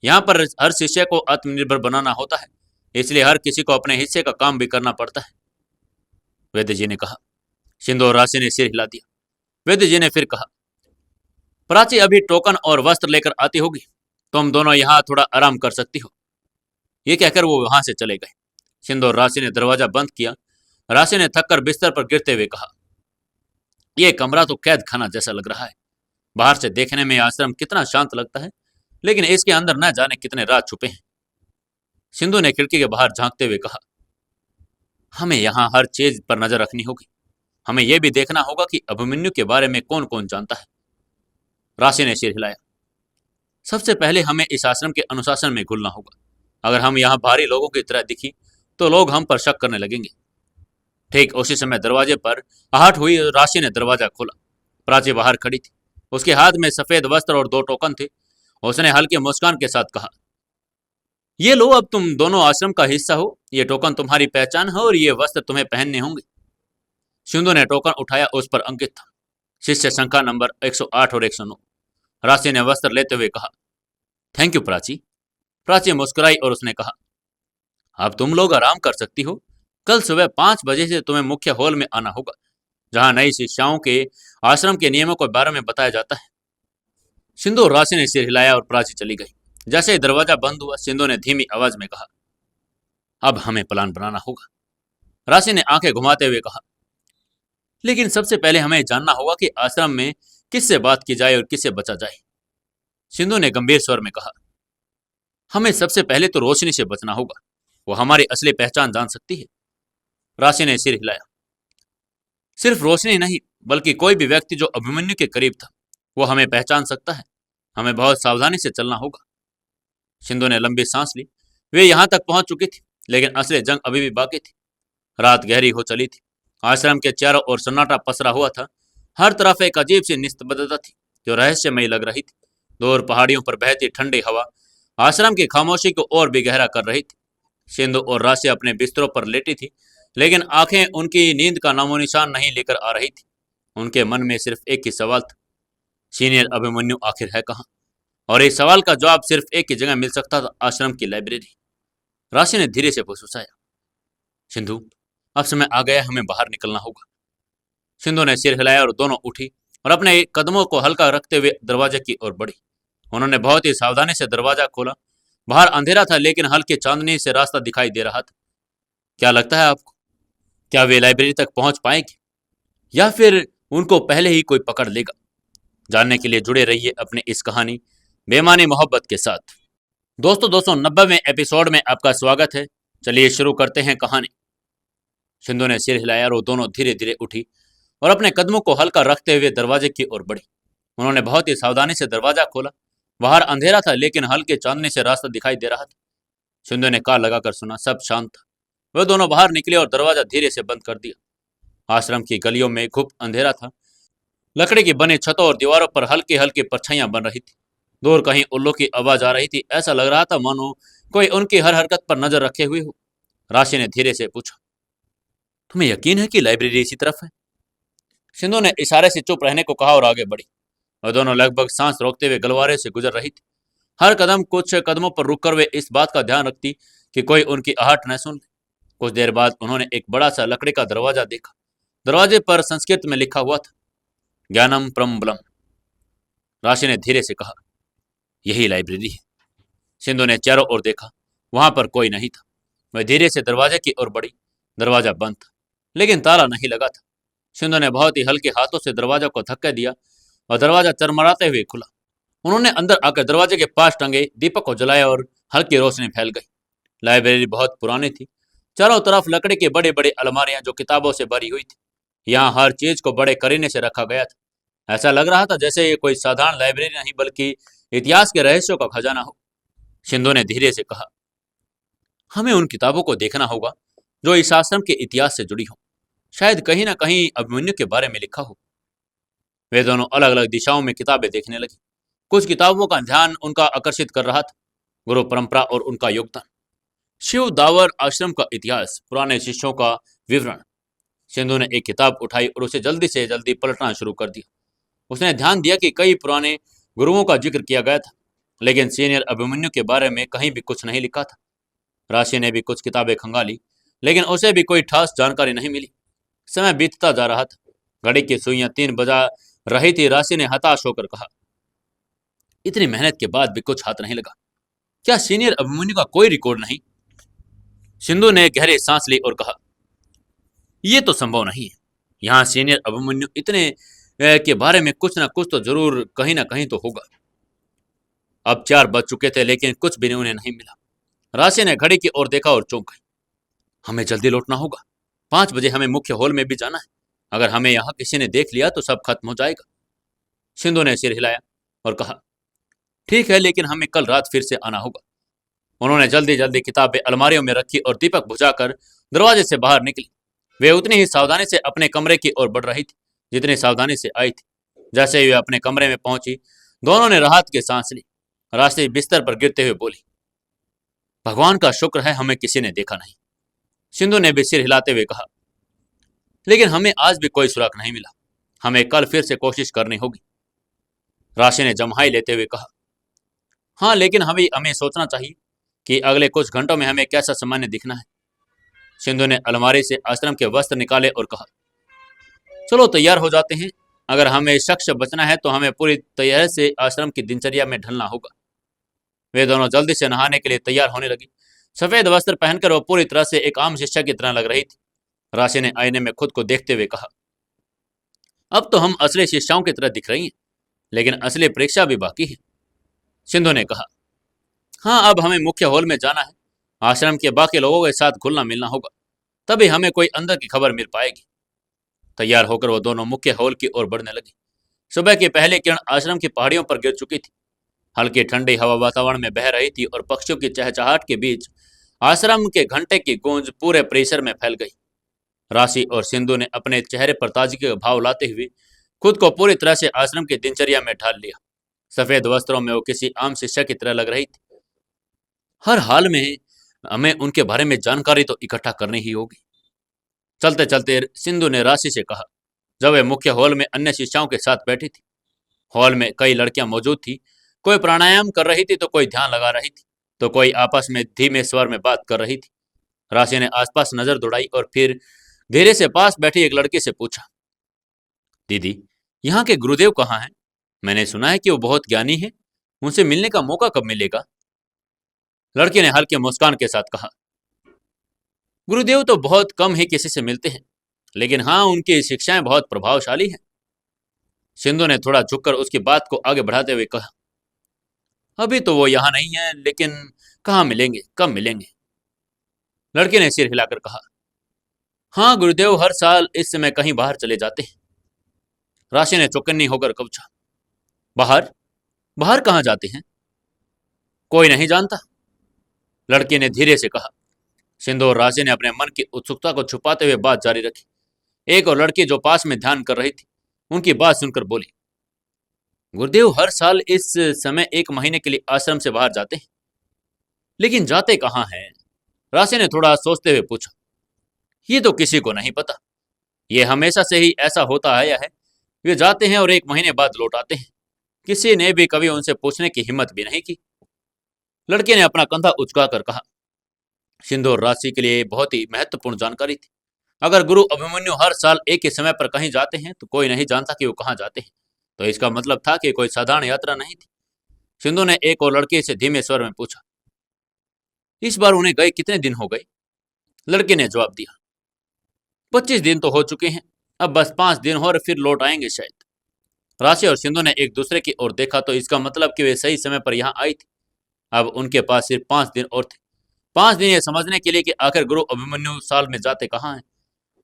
यहाँ पर हर शिष्य को आत्मनिर्भर बनाना होता है, इसलिए हर किसी को अपने हिस्से का काम भी करना पड़ता है, वैद्य जी ने कहा। सिंधु और राशि ने सिर हिला दिया। वैद्य जी ने फिर कहा, प्राची अभी टोकन और वस्त्र लेकर आती होगी, तुम दोनों यहाँ थोड़ा आराम कर सकती हो। ये कहकर वो वहां से चले गए। सिंधु और राशि ने दरवाजा बंद किया। राशि ने थककर बिस्तर पर गिरते हुए कहा, यह कमरा तो कैद खाना जैसा लग रहा है। बाहर से देखने में आश्रम कितना शांत लगता है, लेकिन इसके अंदर न जाने कितने राज छुपे हैं। सिंधु ने खिड़की के बाहर झांकते हुए कहा, हमें यहाँ हर चीज पर नजर रखनी होगी। हमें यह भी देखना होगा कि अभिमन्यु के बारे में कौन कौन जानता है। राशि ने सिर हिलाया। सबसे पहले हमें इस आश्रम के अनुशासन में घुलना होगा। अगर हम यहाँ भारी लोगों की तरह दिखी तो लोग हम पर शक करने लगेंगे। ठीक उसी समय दरवाजे पर आहट हुई। राशि ने दरवाजा खोला। प्राची बाहर खड़ी थी। उसके हाथ में सफेद वस्त्र और 2 टोकन थे। उसने हल्की मुस्कान के साथ कहा, ये लो, अब तुम दोनों आश्रम का हिस्सा हो। ये टोकन तुम्हारी पहचान है और ये वस्त्र तुम्हें पहनने होंगे। सिंधु ने टोकन उठाया। उस पर अंकित था शिष्य संख्या नंबर 108 और 109। राशि ने वस्त्र लेते हुए कहा, थैंक यू प्राची। प्राची मुस्कुराई और उसने कहा, अब तुम लोग आराम कर सकती हो। कल सुबह 5 बजे से तुम्हें मुख्य हॉल में आना होगा, जहां नई शिक्षाओं के आश्रम के नियमों के बारे में बताया जाता है। सिंधु और राशि ने सिर हिलाया और प्राची चली गई। जैसे ही दरवाजा बंद हुआ, सिंधु ने धीमी आवाज में कहा, अब हमें प्लान बनाना होगा। राशि ने आंखें घुमाते हुए कहा, लेकिन सबसे पहले हमें जानना होगा कि आश्रम में किससे बात की जाए और किससे बचा जाए। सिंधु ने गंभीर स्वर में कहा, हमें सबसे पहले तो रोशनी से बचना होगा। वो हमारी असली पहचान जान सकती है। राशि ने सिर हिलाया। सिर्फ रोशनी नहीं, बल्कि कोई भी व्यक्ति जो अभिमन्यु के करीब था, वो हमें पहचान सकता है। हमें बहुत सावधानी से चलना होगा। सिंधु ने लंबी सांस ली। वे यहां तक पहुंच चुकी थी, लेकिन असली जंग अभी भी बाकी थी। रात गहरी हो चली थी। आश्रम के चारों ओर सन्नाटा पसरा हुआ था। हर तरफ एक अजीब सी निस्तब्धता थी जो रहस्यमयी लग रही थी। दूर पहाड़ियों पर बहती ठंडी हवा आश्रम की खामोशी को और भी गहरा कर रही थी। सिंधु और राशि अपने बिस्तरों पर लेटी थी, लेकिन आंखें उनकी नींद का नामो निशान नहीं लेकर आ रही थी। उनके मन में सिर्फ एक ही सवाल था, सीनियर अभिमन्यु आखिर है कहाँ? और इस सवाल का जवाब सिर्फ एक ही जगह मिल सकता था, आश्रम की लाइब्रेरी। राशि ने धीरे से फुसफुसाया, सिंधु, अब समय आ गया, हमें बाहर निकलना होगा। सिंधु ने सिर हिलाया और दोनों उठी और अपने कदमों को हल्का रखते हुए दरवाजे की ओर बढ़ी। उन्होंने बहुत ही सावधानी से दरवाजा खोला। बाहर अंधेरा था, लेकिन हल्की चांदनी से रास्ता दिखाई दे रहा था। क्या लगता है आपको, क्या वे लाइब्रेरी तक पहुंच पाएंगे या फिर उनको पहले ही कोई पकड़ लेगा? जानने के लिए जुड़े रहिए अपनी इस कहानी बेमानी मोहब्बत के साथ। दोस्तों, 290वें एपिसोड में आपका स्वागत है। चलिए शुरू करते हैं कहानी। सिंधु ने सिर हिलाया और वो दोनों धीरे धीरे उठी और अपने कदमों को हल्का रखते हुए दरवाजे की ओर बढ़ी। उन्होंने बहुत ही सावधानी से दरवाजा खोला। बाहर अंधेरा था, लेकिन हल्के चांदनी से रास्ता दिखाई दे रहा था। सिंधु ने कान लगाकर सुना, सब शांत था। वे दोनों बाहर निकले और दरवाजा धीरे से बंद कर दिया। आश्रम की गलियों में घुप अंधेरा था। लकड़ी की बनी छतों और दीवारों पर हल्की हल्की परछाइयां बन रही थी। दूर कहीं उल्लू की आवाज आ रही थी। ऐसा लग रहा था मानो कोई उनकी हर हरकत पर नजर रखे हुए हो। राशि ने धीरे से पूछा, तुम्हें यकीन है कि लाइब्रेरी इसी तरफ है? सिंधु ने इशारे से चुप रहने को कहा और आगे बढ़ी। वह दोनों लगभग सांस रोकते हुए गलवारे से गुजर रही थी। हर कदम कुछ कदमों पर रुककर वे इस बात का ध्यान रखती कि कोई उनकी आहट न सुन ले। कुछ देर बाद उन्होंने एक बड़ा सा लकड़ी का दरवाजा देखा। दरवाजे पर संस्कृत में लिखा हुआ था, ज्ञानम प्रम्बलम। राशि ने धीरे से कहा, यही लाइब्रेरी है। सिंधु ने चारों ओर देखा। वहां पर कोई नहीं था। वह धीरे से दरवाजे की ओर बढ़ी। दरवाजा बंद था, लेकिन ताला नहीं लगा था। सिंधु ने बहुत ही हल्के हाथों से दरवाजा को धक्का दिया और दरवाजा चरमराते हुए खुला। उन्होंने अंदर आकर दरवाजे के पास टंगे दीपक को जलाया और हल्की रोशनी फैल गई। लाइब्रेरी बहुत पुरानी थी। चारों तरफ लकड़ी के बड़े बड़े अलमारियां जो किताबों से भरी हुई थी। यहाँ हर चीज को बड़े करीने से रखा गया था। ऐसा लग रहा था जैसे ये कोई साधारण लाइब्रेरी नहीं, बल्कि इतिहास के रहस्यों का खजाना हो। सिंधु ने धीरे से कहा, हमें उन किताबों को देखना होगा जो इस आश्रम के इतिहास से जुड़ी हो। शायद कहीं ना कहीं अभिमन्यु के बारे में लिखा हो। वे दोनों अलग अलग दिशाओं में किताबें देखने लगे। कुछ किताबों का ध्यान उनका आकर्षित कर रहा था, गुरु परंपरा और उनका योगदान, शिव दावर आश्रम का इतिहास, पुराने शिष्यों का विवरण। सिंधु ने एक किताब उठाई और उसे जल्दी से जल्दी पलटना शुरू कर दिया। उसने ध्यान दिया कि कई पुराने गुरुओं का जिक्र किया गया था, लेकिन सीनियर अभिमन्यु के बारे में कहीं भी कुछ नहीं लिखा था। राशि ने भी कुछ किताबें खंगाली, लेकिन उसे भी कोई खास जानकारी नहीं मिली। समय बीतता जा रहा था। घड़ी की सुइयां 3 बजा रही थी। राशि ने हताश होकर कहा, इतनी मेहनत के बाद भी कुछ हाथ नहीं लगा। क्या सीनियर अभिमन्यु का कोई रिकॉर्ड नहीं? सिंधु ने गहरी सांस ली और कहा, यह तो संभव नहीं है। यहाँ सीनियर अभिमन्यु इतने के बारे में कुछ ना कुछ तो जरूर कहीं ना कहीं तो होगा। अब 4 बज चुके थे, लेकिन कुछ भी उन्हें नहीं मिला। राशि ने घड़ी की ओर देखा और चौंक गई। हमें जल्दी लौटना होगा। 5 बजे हमें मुख्य हॉल में भी जाना है। अगर हमें यहाँ किसी ने देख लिया तो सब खत्म हो जाएगा। सिंधु ने सिर हिलाया और कहा, ठीक है, लेकिन हमें कल रात फिर से आना होगा। उन्होंने जल्दी जल्दी किताबें अलमारियों में रखी और दीपक बुझाकर दरवाजे से बाहर निकली। वे उतनी ही सावधानी से अपने कमरे की ओर बढ़ रही थी जितनी सावधानी से आई थी। जैसे ही वे अपने कमरे में पहुंची, दोनों ने राहत की सांस ली। राशि बिस्तर पर गिरते हुए बोली, भगवान का शुक्र है हमें किसी ने देखा नहीं। सिंधु ने भी सिर हिलाते हुए कहा, लेकिन हमें आज भी कोई सुराग नहीं मिला। हमें कल फिर से कोशिश करनी होगी। राशि ने जम्हाई लेते हुए कहा, हाँ, लेकिन हमें सोचना चाहिए कि अगले कुछ घंटों में हमें कैसा सामान्य दिखना है। सिंधु ने अलमारी से आश्रम के वस्त्र निकाले और कहा, चलो तैयार हो जाते हैं। अगर हमें शख्स बचना है तो हमें पूरी तैयारी से आश्रम की दिनचर्या में ढलना होगा। वे दोनों जल्दी से नहाने के लिए तैयार होने लगी। सफेद वस्त्र पहनकर वो पूरी तरह से एक आम शिष्या की तरह लग रही थी। राशि ने आईने में खुद को देखते हुए कहा, अब तो हम असली शिष्याओं की तरह दिख रही हैं, लेकिन असली परीक्षा भी बाकी है। सिंधु ने कहा, हाँ, अब हमें मुख्य हॉल में जाना है। आश्रम के बाकी लोगों के साथ घुलना मिलना होगा, तभी हमें कोई अंदर की खबर मिल पाएगी। तैयार होकर वो दोनों मुख्य हॉल की ओर बढ़ने लगी। सुबह की पहली किरण आश्रम की पहाड़ियों पर गिर चुकी थी। हल्की ठंडी हवा वातावरण में बह रही थी और पक्षियों की चहचहाहट के बीच आश्रम के घंटे की गूंज पूरे परिसर में फैल गई। राशि और सिंधु ने अपने चेहरे पर ताजगी का भाव लाते हुए खुद को पूरी तरह से आश्रम की दिनचर्या में ढाल लिया। सफेद वस्त्रों में वो किसी आम शिष्या की तरह लग रही थी। हर हाल में हमें उनके बारे में जानकारी तो इकट्ठा करनी ही होगी। चलते चलते सिंधु ने राशि से कहा, जब वे मुख्य हॉल में अन्य शिष्याओं के साथ बैठी थी। हॉल में कई लड़कियां मौजूद थी। कोई प्राणायाम कर रही थी तो कोई ध्यान लगा रही थी, तो कोई आपस में धीमे स्वर में बात कर रही थी। राशि ने आसपास नजर दौड़ाई और फिर धीरे से पास बैठी एक लड़की से पूछा, दीदी, यहाँ के गुरुदेव कहाँ हैं? मैंने सुना है कि वो बहुत ज्ञानी है। उनसे मिलने का मौका कब मिलेगा? लड़की ने हल्के मुस्कान के साथ कहा, गुरुदेव तो बहुत कम ही किसी से मिलते हैं, लेकिन हाँ, उनकी शिक्षाएं बहुत प्रभावशाली हैं। सिंधु ने थोड़ा झुककर उसकी बात को आगे बढ़ाते हुए कहा, अभी तो वो यहाँ नहीं है, लेकिन कहाँ मिलेंगे, कब मिलेंगे? लड़के ने सिर हिलाकर कहा, हाँ, गुरुदेव हर साल इस समय कहीं बाहर चले जाते हैं। राशि ने चौकन्नी होकर पूछा, बाहर? बाहर कहाँ जाते हैं? कोई नहीं जानता, लड़के ने धीरे से कहा। सिंधु और राशि ने अपने मन की उत्सुकता को छुपाते हुए बात जारी रखी। एक और लड़की जो पास में ध्यान कर रही थी, उनकी बात सुनकर बोली, गुरुदेव हर साल इस समय 1 महीने के लिए आश्रम से बाहर जाते हैं, लेकिन जाते कहाँ हैं? राशि ने थोड़ा सोचते हुए पूछा, ये तो किसी को नहीं पता। ये हमेशा से ही ऐसा होता आया है। वे जाते हैं और 1 महीने बाद लौट आते हैं। किसी ने भी कभी उनसे पूछने की हिम्मत भी नहीं की। लड़के ने अपना कंधा उचकाकर कहा, सिंधु और राशि के लिए बहुत ही महत्वपूर्ण जानकारी थी। अगर गुरु अभिमन्यु हर साल एक ही समय पर कहीं जाते हैं तो कोई नहीं जानता कि वो कहाँ जाते हैं, तो इसका मतलब था कि कोई साधारण यात्रा नहीं थी। सिंधु ने एक और लड़के से धीमे स्वर में पूछा, इस बार उन्हें गए कितने दिन हो गए? लड़के ने जवाब दिया, 25 दिन तो हो चुके हैं। अब बस 5 दिन हो और फिर लौट आएंगे शायद। राशि और सिंधु ने एक दूसरे की ओर देखा तो इसका मतलब कि वे सही समय पर यहाँ आई थी। अब उनके पास सिर्फ 5 दिन और थे। 5 दिन ये समझने के लिए कि आखिर गुरु अभिमन्यु साल में जाते कहाँ हैं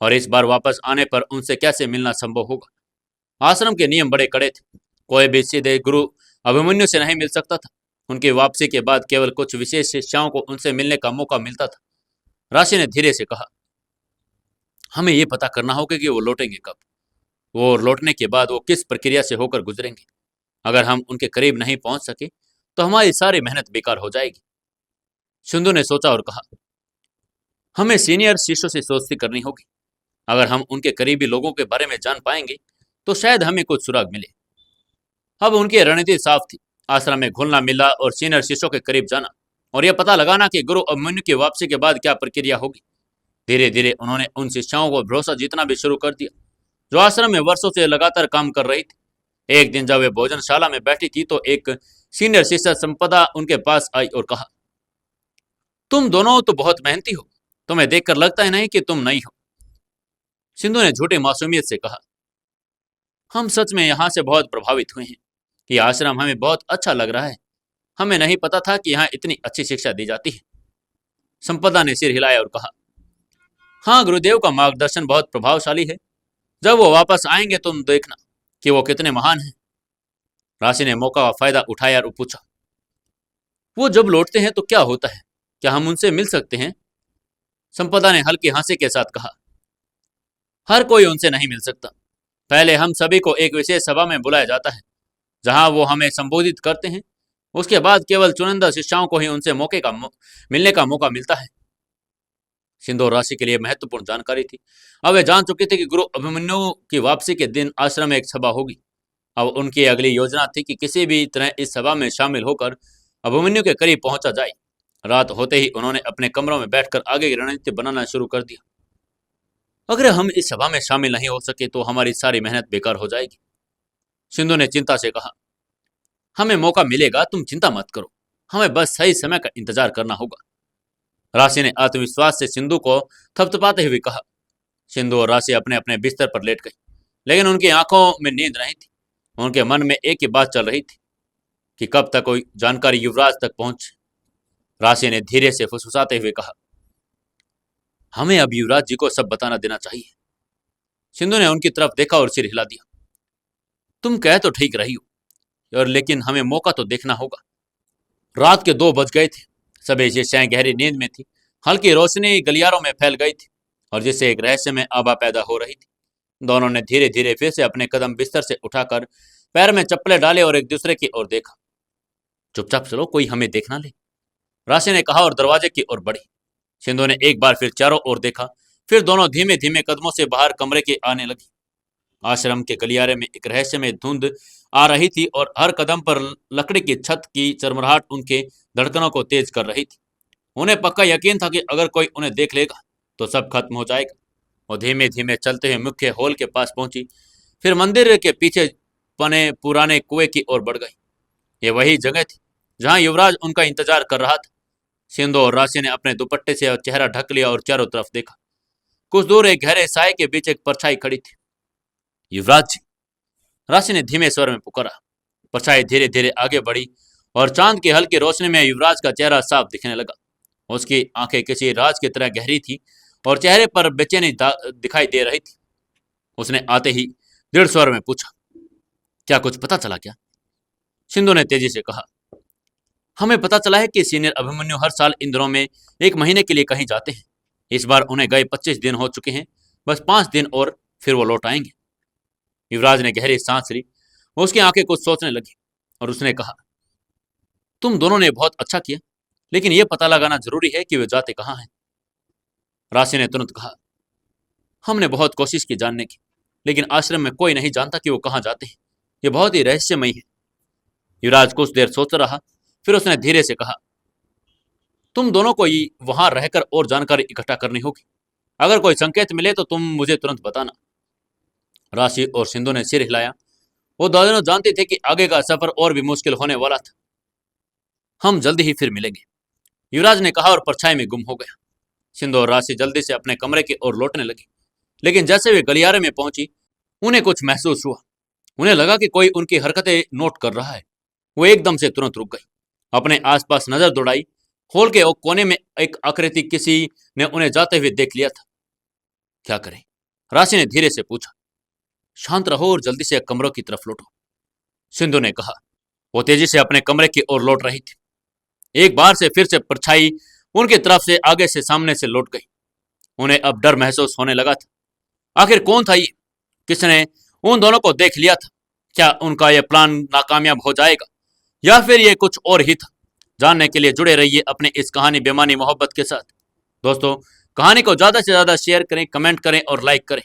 और इस बार वापस आने पर उनसे कैसे मिलना संभव होगा। आश्रम के नियम बड़े कड़े थे। कोई भी सीधे गुरु अभिमन्यु से नहीं मिल सकता था। उनकी वापसी के बाद केवल कुछ विशेष शिष्याओं को उनसे मिलने का मौका मिलता था। राशि ने धीरे से कहा, हमें ये पता करना होगा कि वो लौटेंगे कब। वो लौटने के बाद वो किस प्रक्रिया से होकर गुजरेंगे। अगर हम उनके करीब नहीं पहुंच सके तो हमारी सारी मेहनत बेकार हो जाएगी। सिंधु ने सोचा और कहा, हमें सीनियर शिष्यों से दोस्ती करनी होगी। अगर हम उनके करीबी लोगों के बारे में जान पाएंगे तो शायद हमें कुछ सुराग मिले। अब उनकी रणनीति साफ थी, आश्रम में घुलना मिलना और सीनियर शिष्यों के करीब जाना, और यह पता लगाना कि गुरु अभिमन्यु की वापसी के बाद क्या प्रक्रिया होगी। धीरे धीरे उन्होंने उन शिष्याओं को भरोसा जीतना भी शुरू कर दिया, जो आश्रम में वर्षों से लगातार काम कर रही थी। एक दिन जब वे भोजनशाला में बैठी थी तो एक सीनियर शिष्या संपदा उनके पास आई और कहा, तुम दोनों तो बहुत मेहनती हो, तुम्हें देखकर लगता ही नहीं कि तुम नई हो। सिंधु ने झूठी मासूमियत से कहा, हम सच में यहाँ से बहुत प्रभावित हुए हैं। ये आश्रम हमें बहुत अच्छा लग रहा है। हमें नहीं पता था कि यहाँ इतनी अच्छी शिक्षा दी जाती है। संपदा ने सिर हिलाया और कहा, हाँ, गुरुदेव का मार्गदर्शन बहुत प्रभावशाली है। जब वो वापस आएंगे तुम देखना कि वो कितने महान हैं। राशि ने मौका का फायदा उठाया और पूछा, वो जब लौटते हैं तो क्या होता है? क्या हम उनसे मिल सकते हैं? संपदा ने हल्की हंसी के साथ कहा, हर कोई उनसे नहीं मिल सकता। पहले हम सभी को एक विशेष सभा में बुलाया जाता है, जहां वो हमें संबोधित करते हैं। उसके बाद केवल चुनिंदा शिष्याओं को ही उनसे मिलने का मौका मिलता है। सिंधु और राशि के लिए महत्वपूर्ण जानकारी थी। अब वे जान चुके थे कि गुरु अभिमन्यु की वापसी के दिन आश्रम में एक सभा होगी। अब उनकी अगली योजना थी कि किसी भी तरह इस सभा में शामिल होकर अभिमन्यु के करीब पहुंचा जाए। रात होते ही उन्होंने अपने कमरों में बैठकर आगे की रणनीति बनाना शुरू कर दिया। अगर हम इस सभा में शामिल नहीं हो सके तो हमारी सारी मेहनत बेकार हो जाएगी। सिंधु ने चिंता से कहा, हमें मौका मिलेगा, तुम चिंता मत करो। हमें बस सही समय का इंतजार करना होगा। राशि ने आत्मविश्वास से सिंधु को थपथपाते हुए कहा। सिंधु और राशि अपने अपने बिस्तर पर लेट गई, लेकिन उनकी आंखों में नींद नहीं थी। उनके मन में एक ही बात चल रही थी कि कब तक कोई जानकारी युवराज तक पहुंचे। राशि ने धीरे से फुसफुसाते हुए कहा, हमें अब युवराज जी को सब बताना देना चाहिए। सिंधु ने उनकी तरफ देखा और सिर हिला दिया। तुम कह तो ठीक रही हो, और लेकिन हमें मौका तो देखना होगा। रात के 2 बज गए थे। सभी शिष्याएं गहरी नींद में थी। हल्की रोशनी गलियारों में फैल गई थी और जिससे एक रहस्यमय आभा पैदा हो रही थी। दोनों ने धीरे धीरे फिर से अपने कदम बिस्तर से उठाकर पैर में चप्पलें डाले और एक दूसरे की ओर देखा। चुपचाप चलो, कोई हमें देख ना ले, राशि ने कहा और दरवाजे की ओर बढ़ी। सिंधु ने एक बार फिर चारों ओर देखा, फिर दोनों धीमे धीमे कदमों से बाहर कमरे के आने लगी। आश्रम के गलियारे में एक रहस्यमय धुंध आ रही थी और हर कदम पर लकड़ी की छत की चरमराहट उनके धड़कनों को तेज कर रही थी। उन्हें पक्का यकीन था कि अगर कोई उन्हें देख लेगा तो सब खत्म हो जाएगा। वो धीमे धीमे चलते हुए मुख्य हॉल के पास पहुंची, फिर मंदिर के पीछे बने पुराने कुएं की ओर बढ़ गई। ये वही जगह थी जहां युवराज उनका इंतजार कर रहा था। सिंधु और राशि ने अपने दुपट्टे से चेहरा ढक लिया और चारों तरफ देखा। कुछ दूर एक गहरे साय के बीच एक परछाई खड़ी थी। युवराज जी, राशि ने धीमे स्वर में पुकारा। परछाई धीरे धीरे आगे बढ़ी और चांद की हल्की रोशनी में युवराज का चेहरा साफ दिखने लगा। उसकी आंखें किसी राज की तरह गहरी थी और चेहरे पर बेचैनी दिखाई दे रही थी। उसने आते ही दृढ़ स्वर में पूछा, क्या कुछ पता चला क्या? सिंधु ने तेजी से कहा, हमें पता चला है कि सीनियर अभिमन्यु हर साल इन दिनों में 1 महीने के लिए कहीं जाते हैं। इस बार उन्हें गए 25 दिन हो चुके हैं। बस 5 दिन और फिर वो लौट आएंगे। युवराज ने गहरी सांस ली। उसकी आंखें कुछ सोचने लगी और उसने कहा, तुम दोनों ने बहुत अच्छा किया, लेकिन यह पता लगाना जरूरी है कि वे जाते कहाँ हैं। राशि ने तुरंत कहा, हमने बहुत कोशिश की जानने की, लेकिन आश्रम में कोई नहीं जानता कि वो कहाँ जाते हैं। ये बहुत ही रहस्यमयी है। युवराज कुछ देर सोच रहा, फिर उसने धीरे से कहा, तुम दोनों को वहां रहकर और जानकारी इकट्ठा करनी होगी। अगर कोई संकेत मिले तो तुम मुझे तुरंत बताना। राशि और सिंधु ने सिर हिलाया। वो दोनों जानते थे कि आगे का सफर और भी मुश्किल होने वाला था। हम जल्दी ही फिर मिलेंगे, युवराज ने कहा और परछाई में गुम हो गया। सिंधु और राशि जल्दी से अपने कमरे की ओर लौटने लगी, लेकिन जैसे वे गलियारे में पहुंची उन्हें कुछ महसूस हुआ। उन्हें लगा कि कोई उनकी हरकतें नोट कर रहा है। वो एकदम से तुरंत रुक गई, अपने आसपास नजर दौड़ाई। हॉल के कोने में एक आकृति किसी ने उन्हें जाते हुए देख लिया था। क्या करें? राशि ने धीरे से पूछा। शांत रहो और जल्दी से कमरों की तरफ लौटो, सिंधु ने कहा। वो तेजी से अपने कमरे की ओर लौट रही थी। एक बार से फिर से परछाई उनकी तरफ से आगे से सामने से लौट गई। उन्हें अब डर महसूस होने लगा था। आखिर कौन था ये? किसने उन दोनों को देख लिया था? क्या उनका यह प्लान नाकामयाब हो जाएगा या फिर ये कुछ और ही था? जानने के लिए जुड़े रहिए अपने इस कहानी बेमानी मोहब्बत के साथ। दोस्तों, कहानी को ज्यादा से ज्यादा शेयर करें, कमेंट करें और लाइक करें।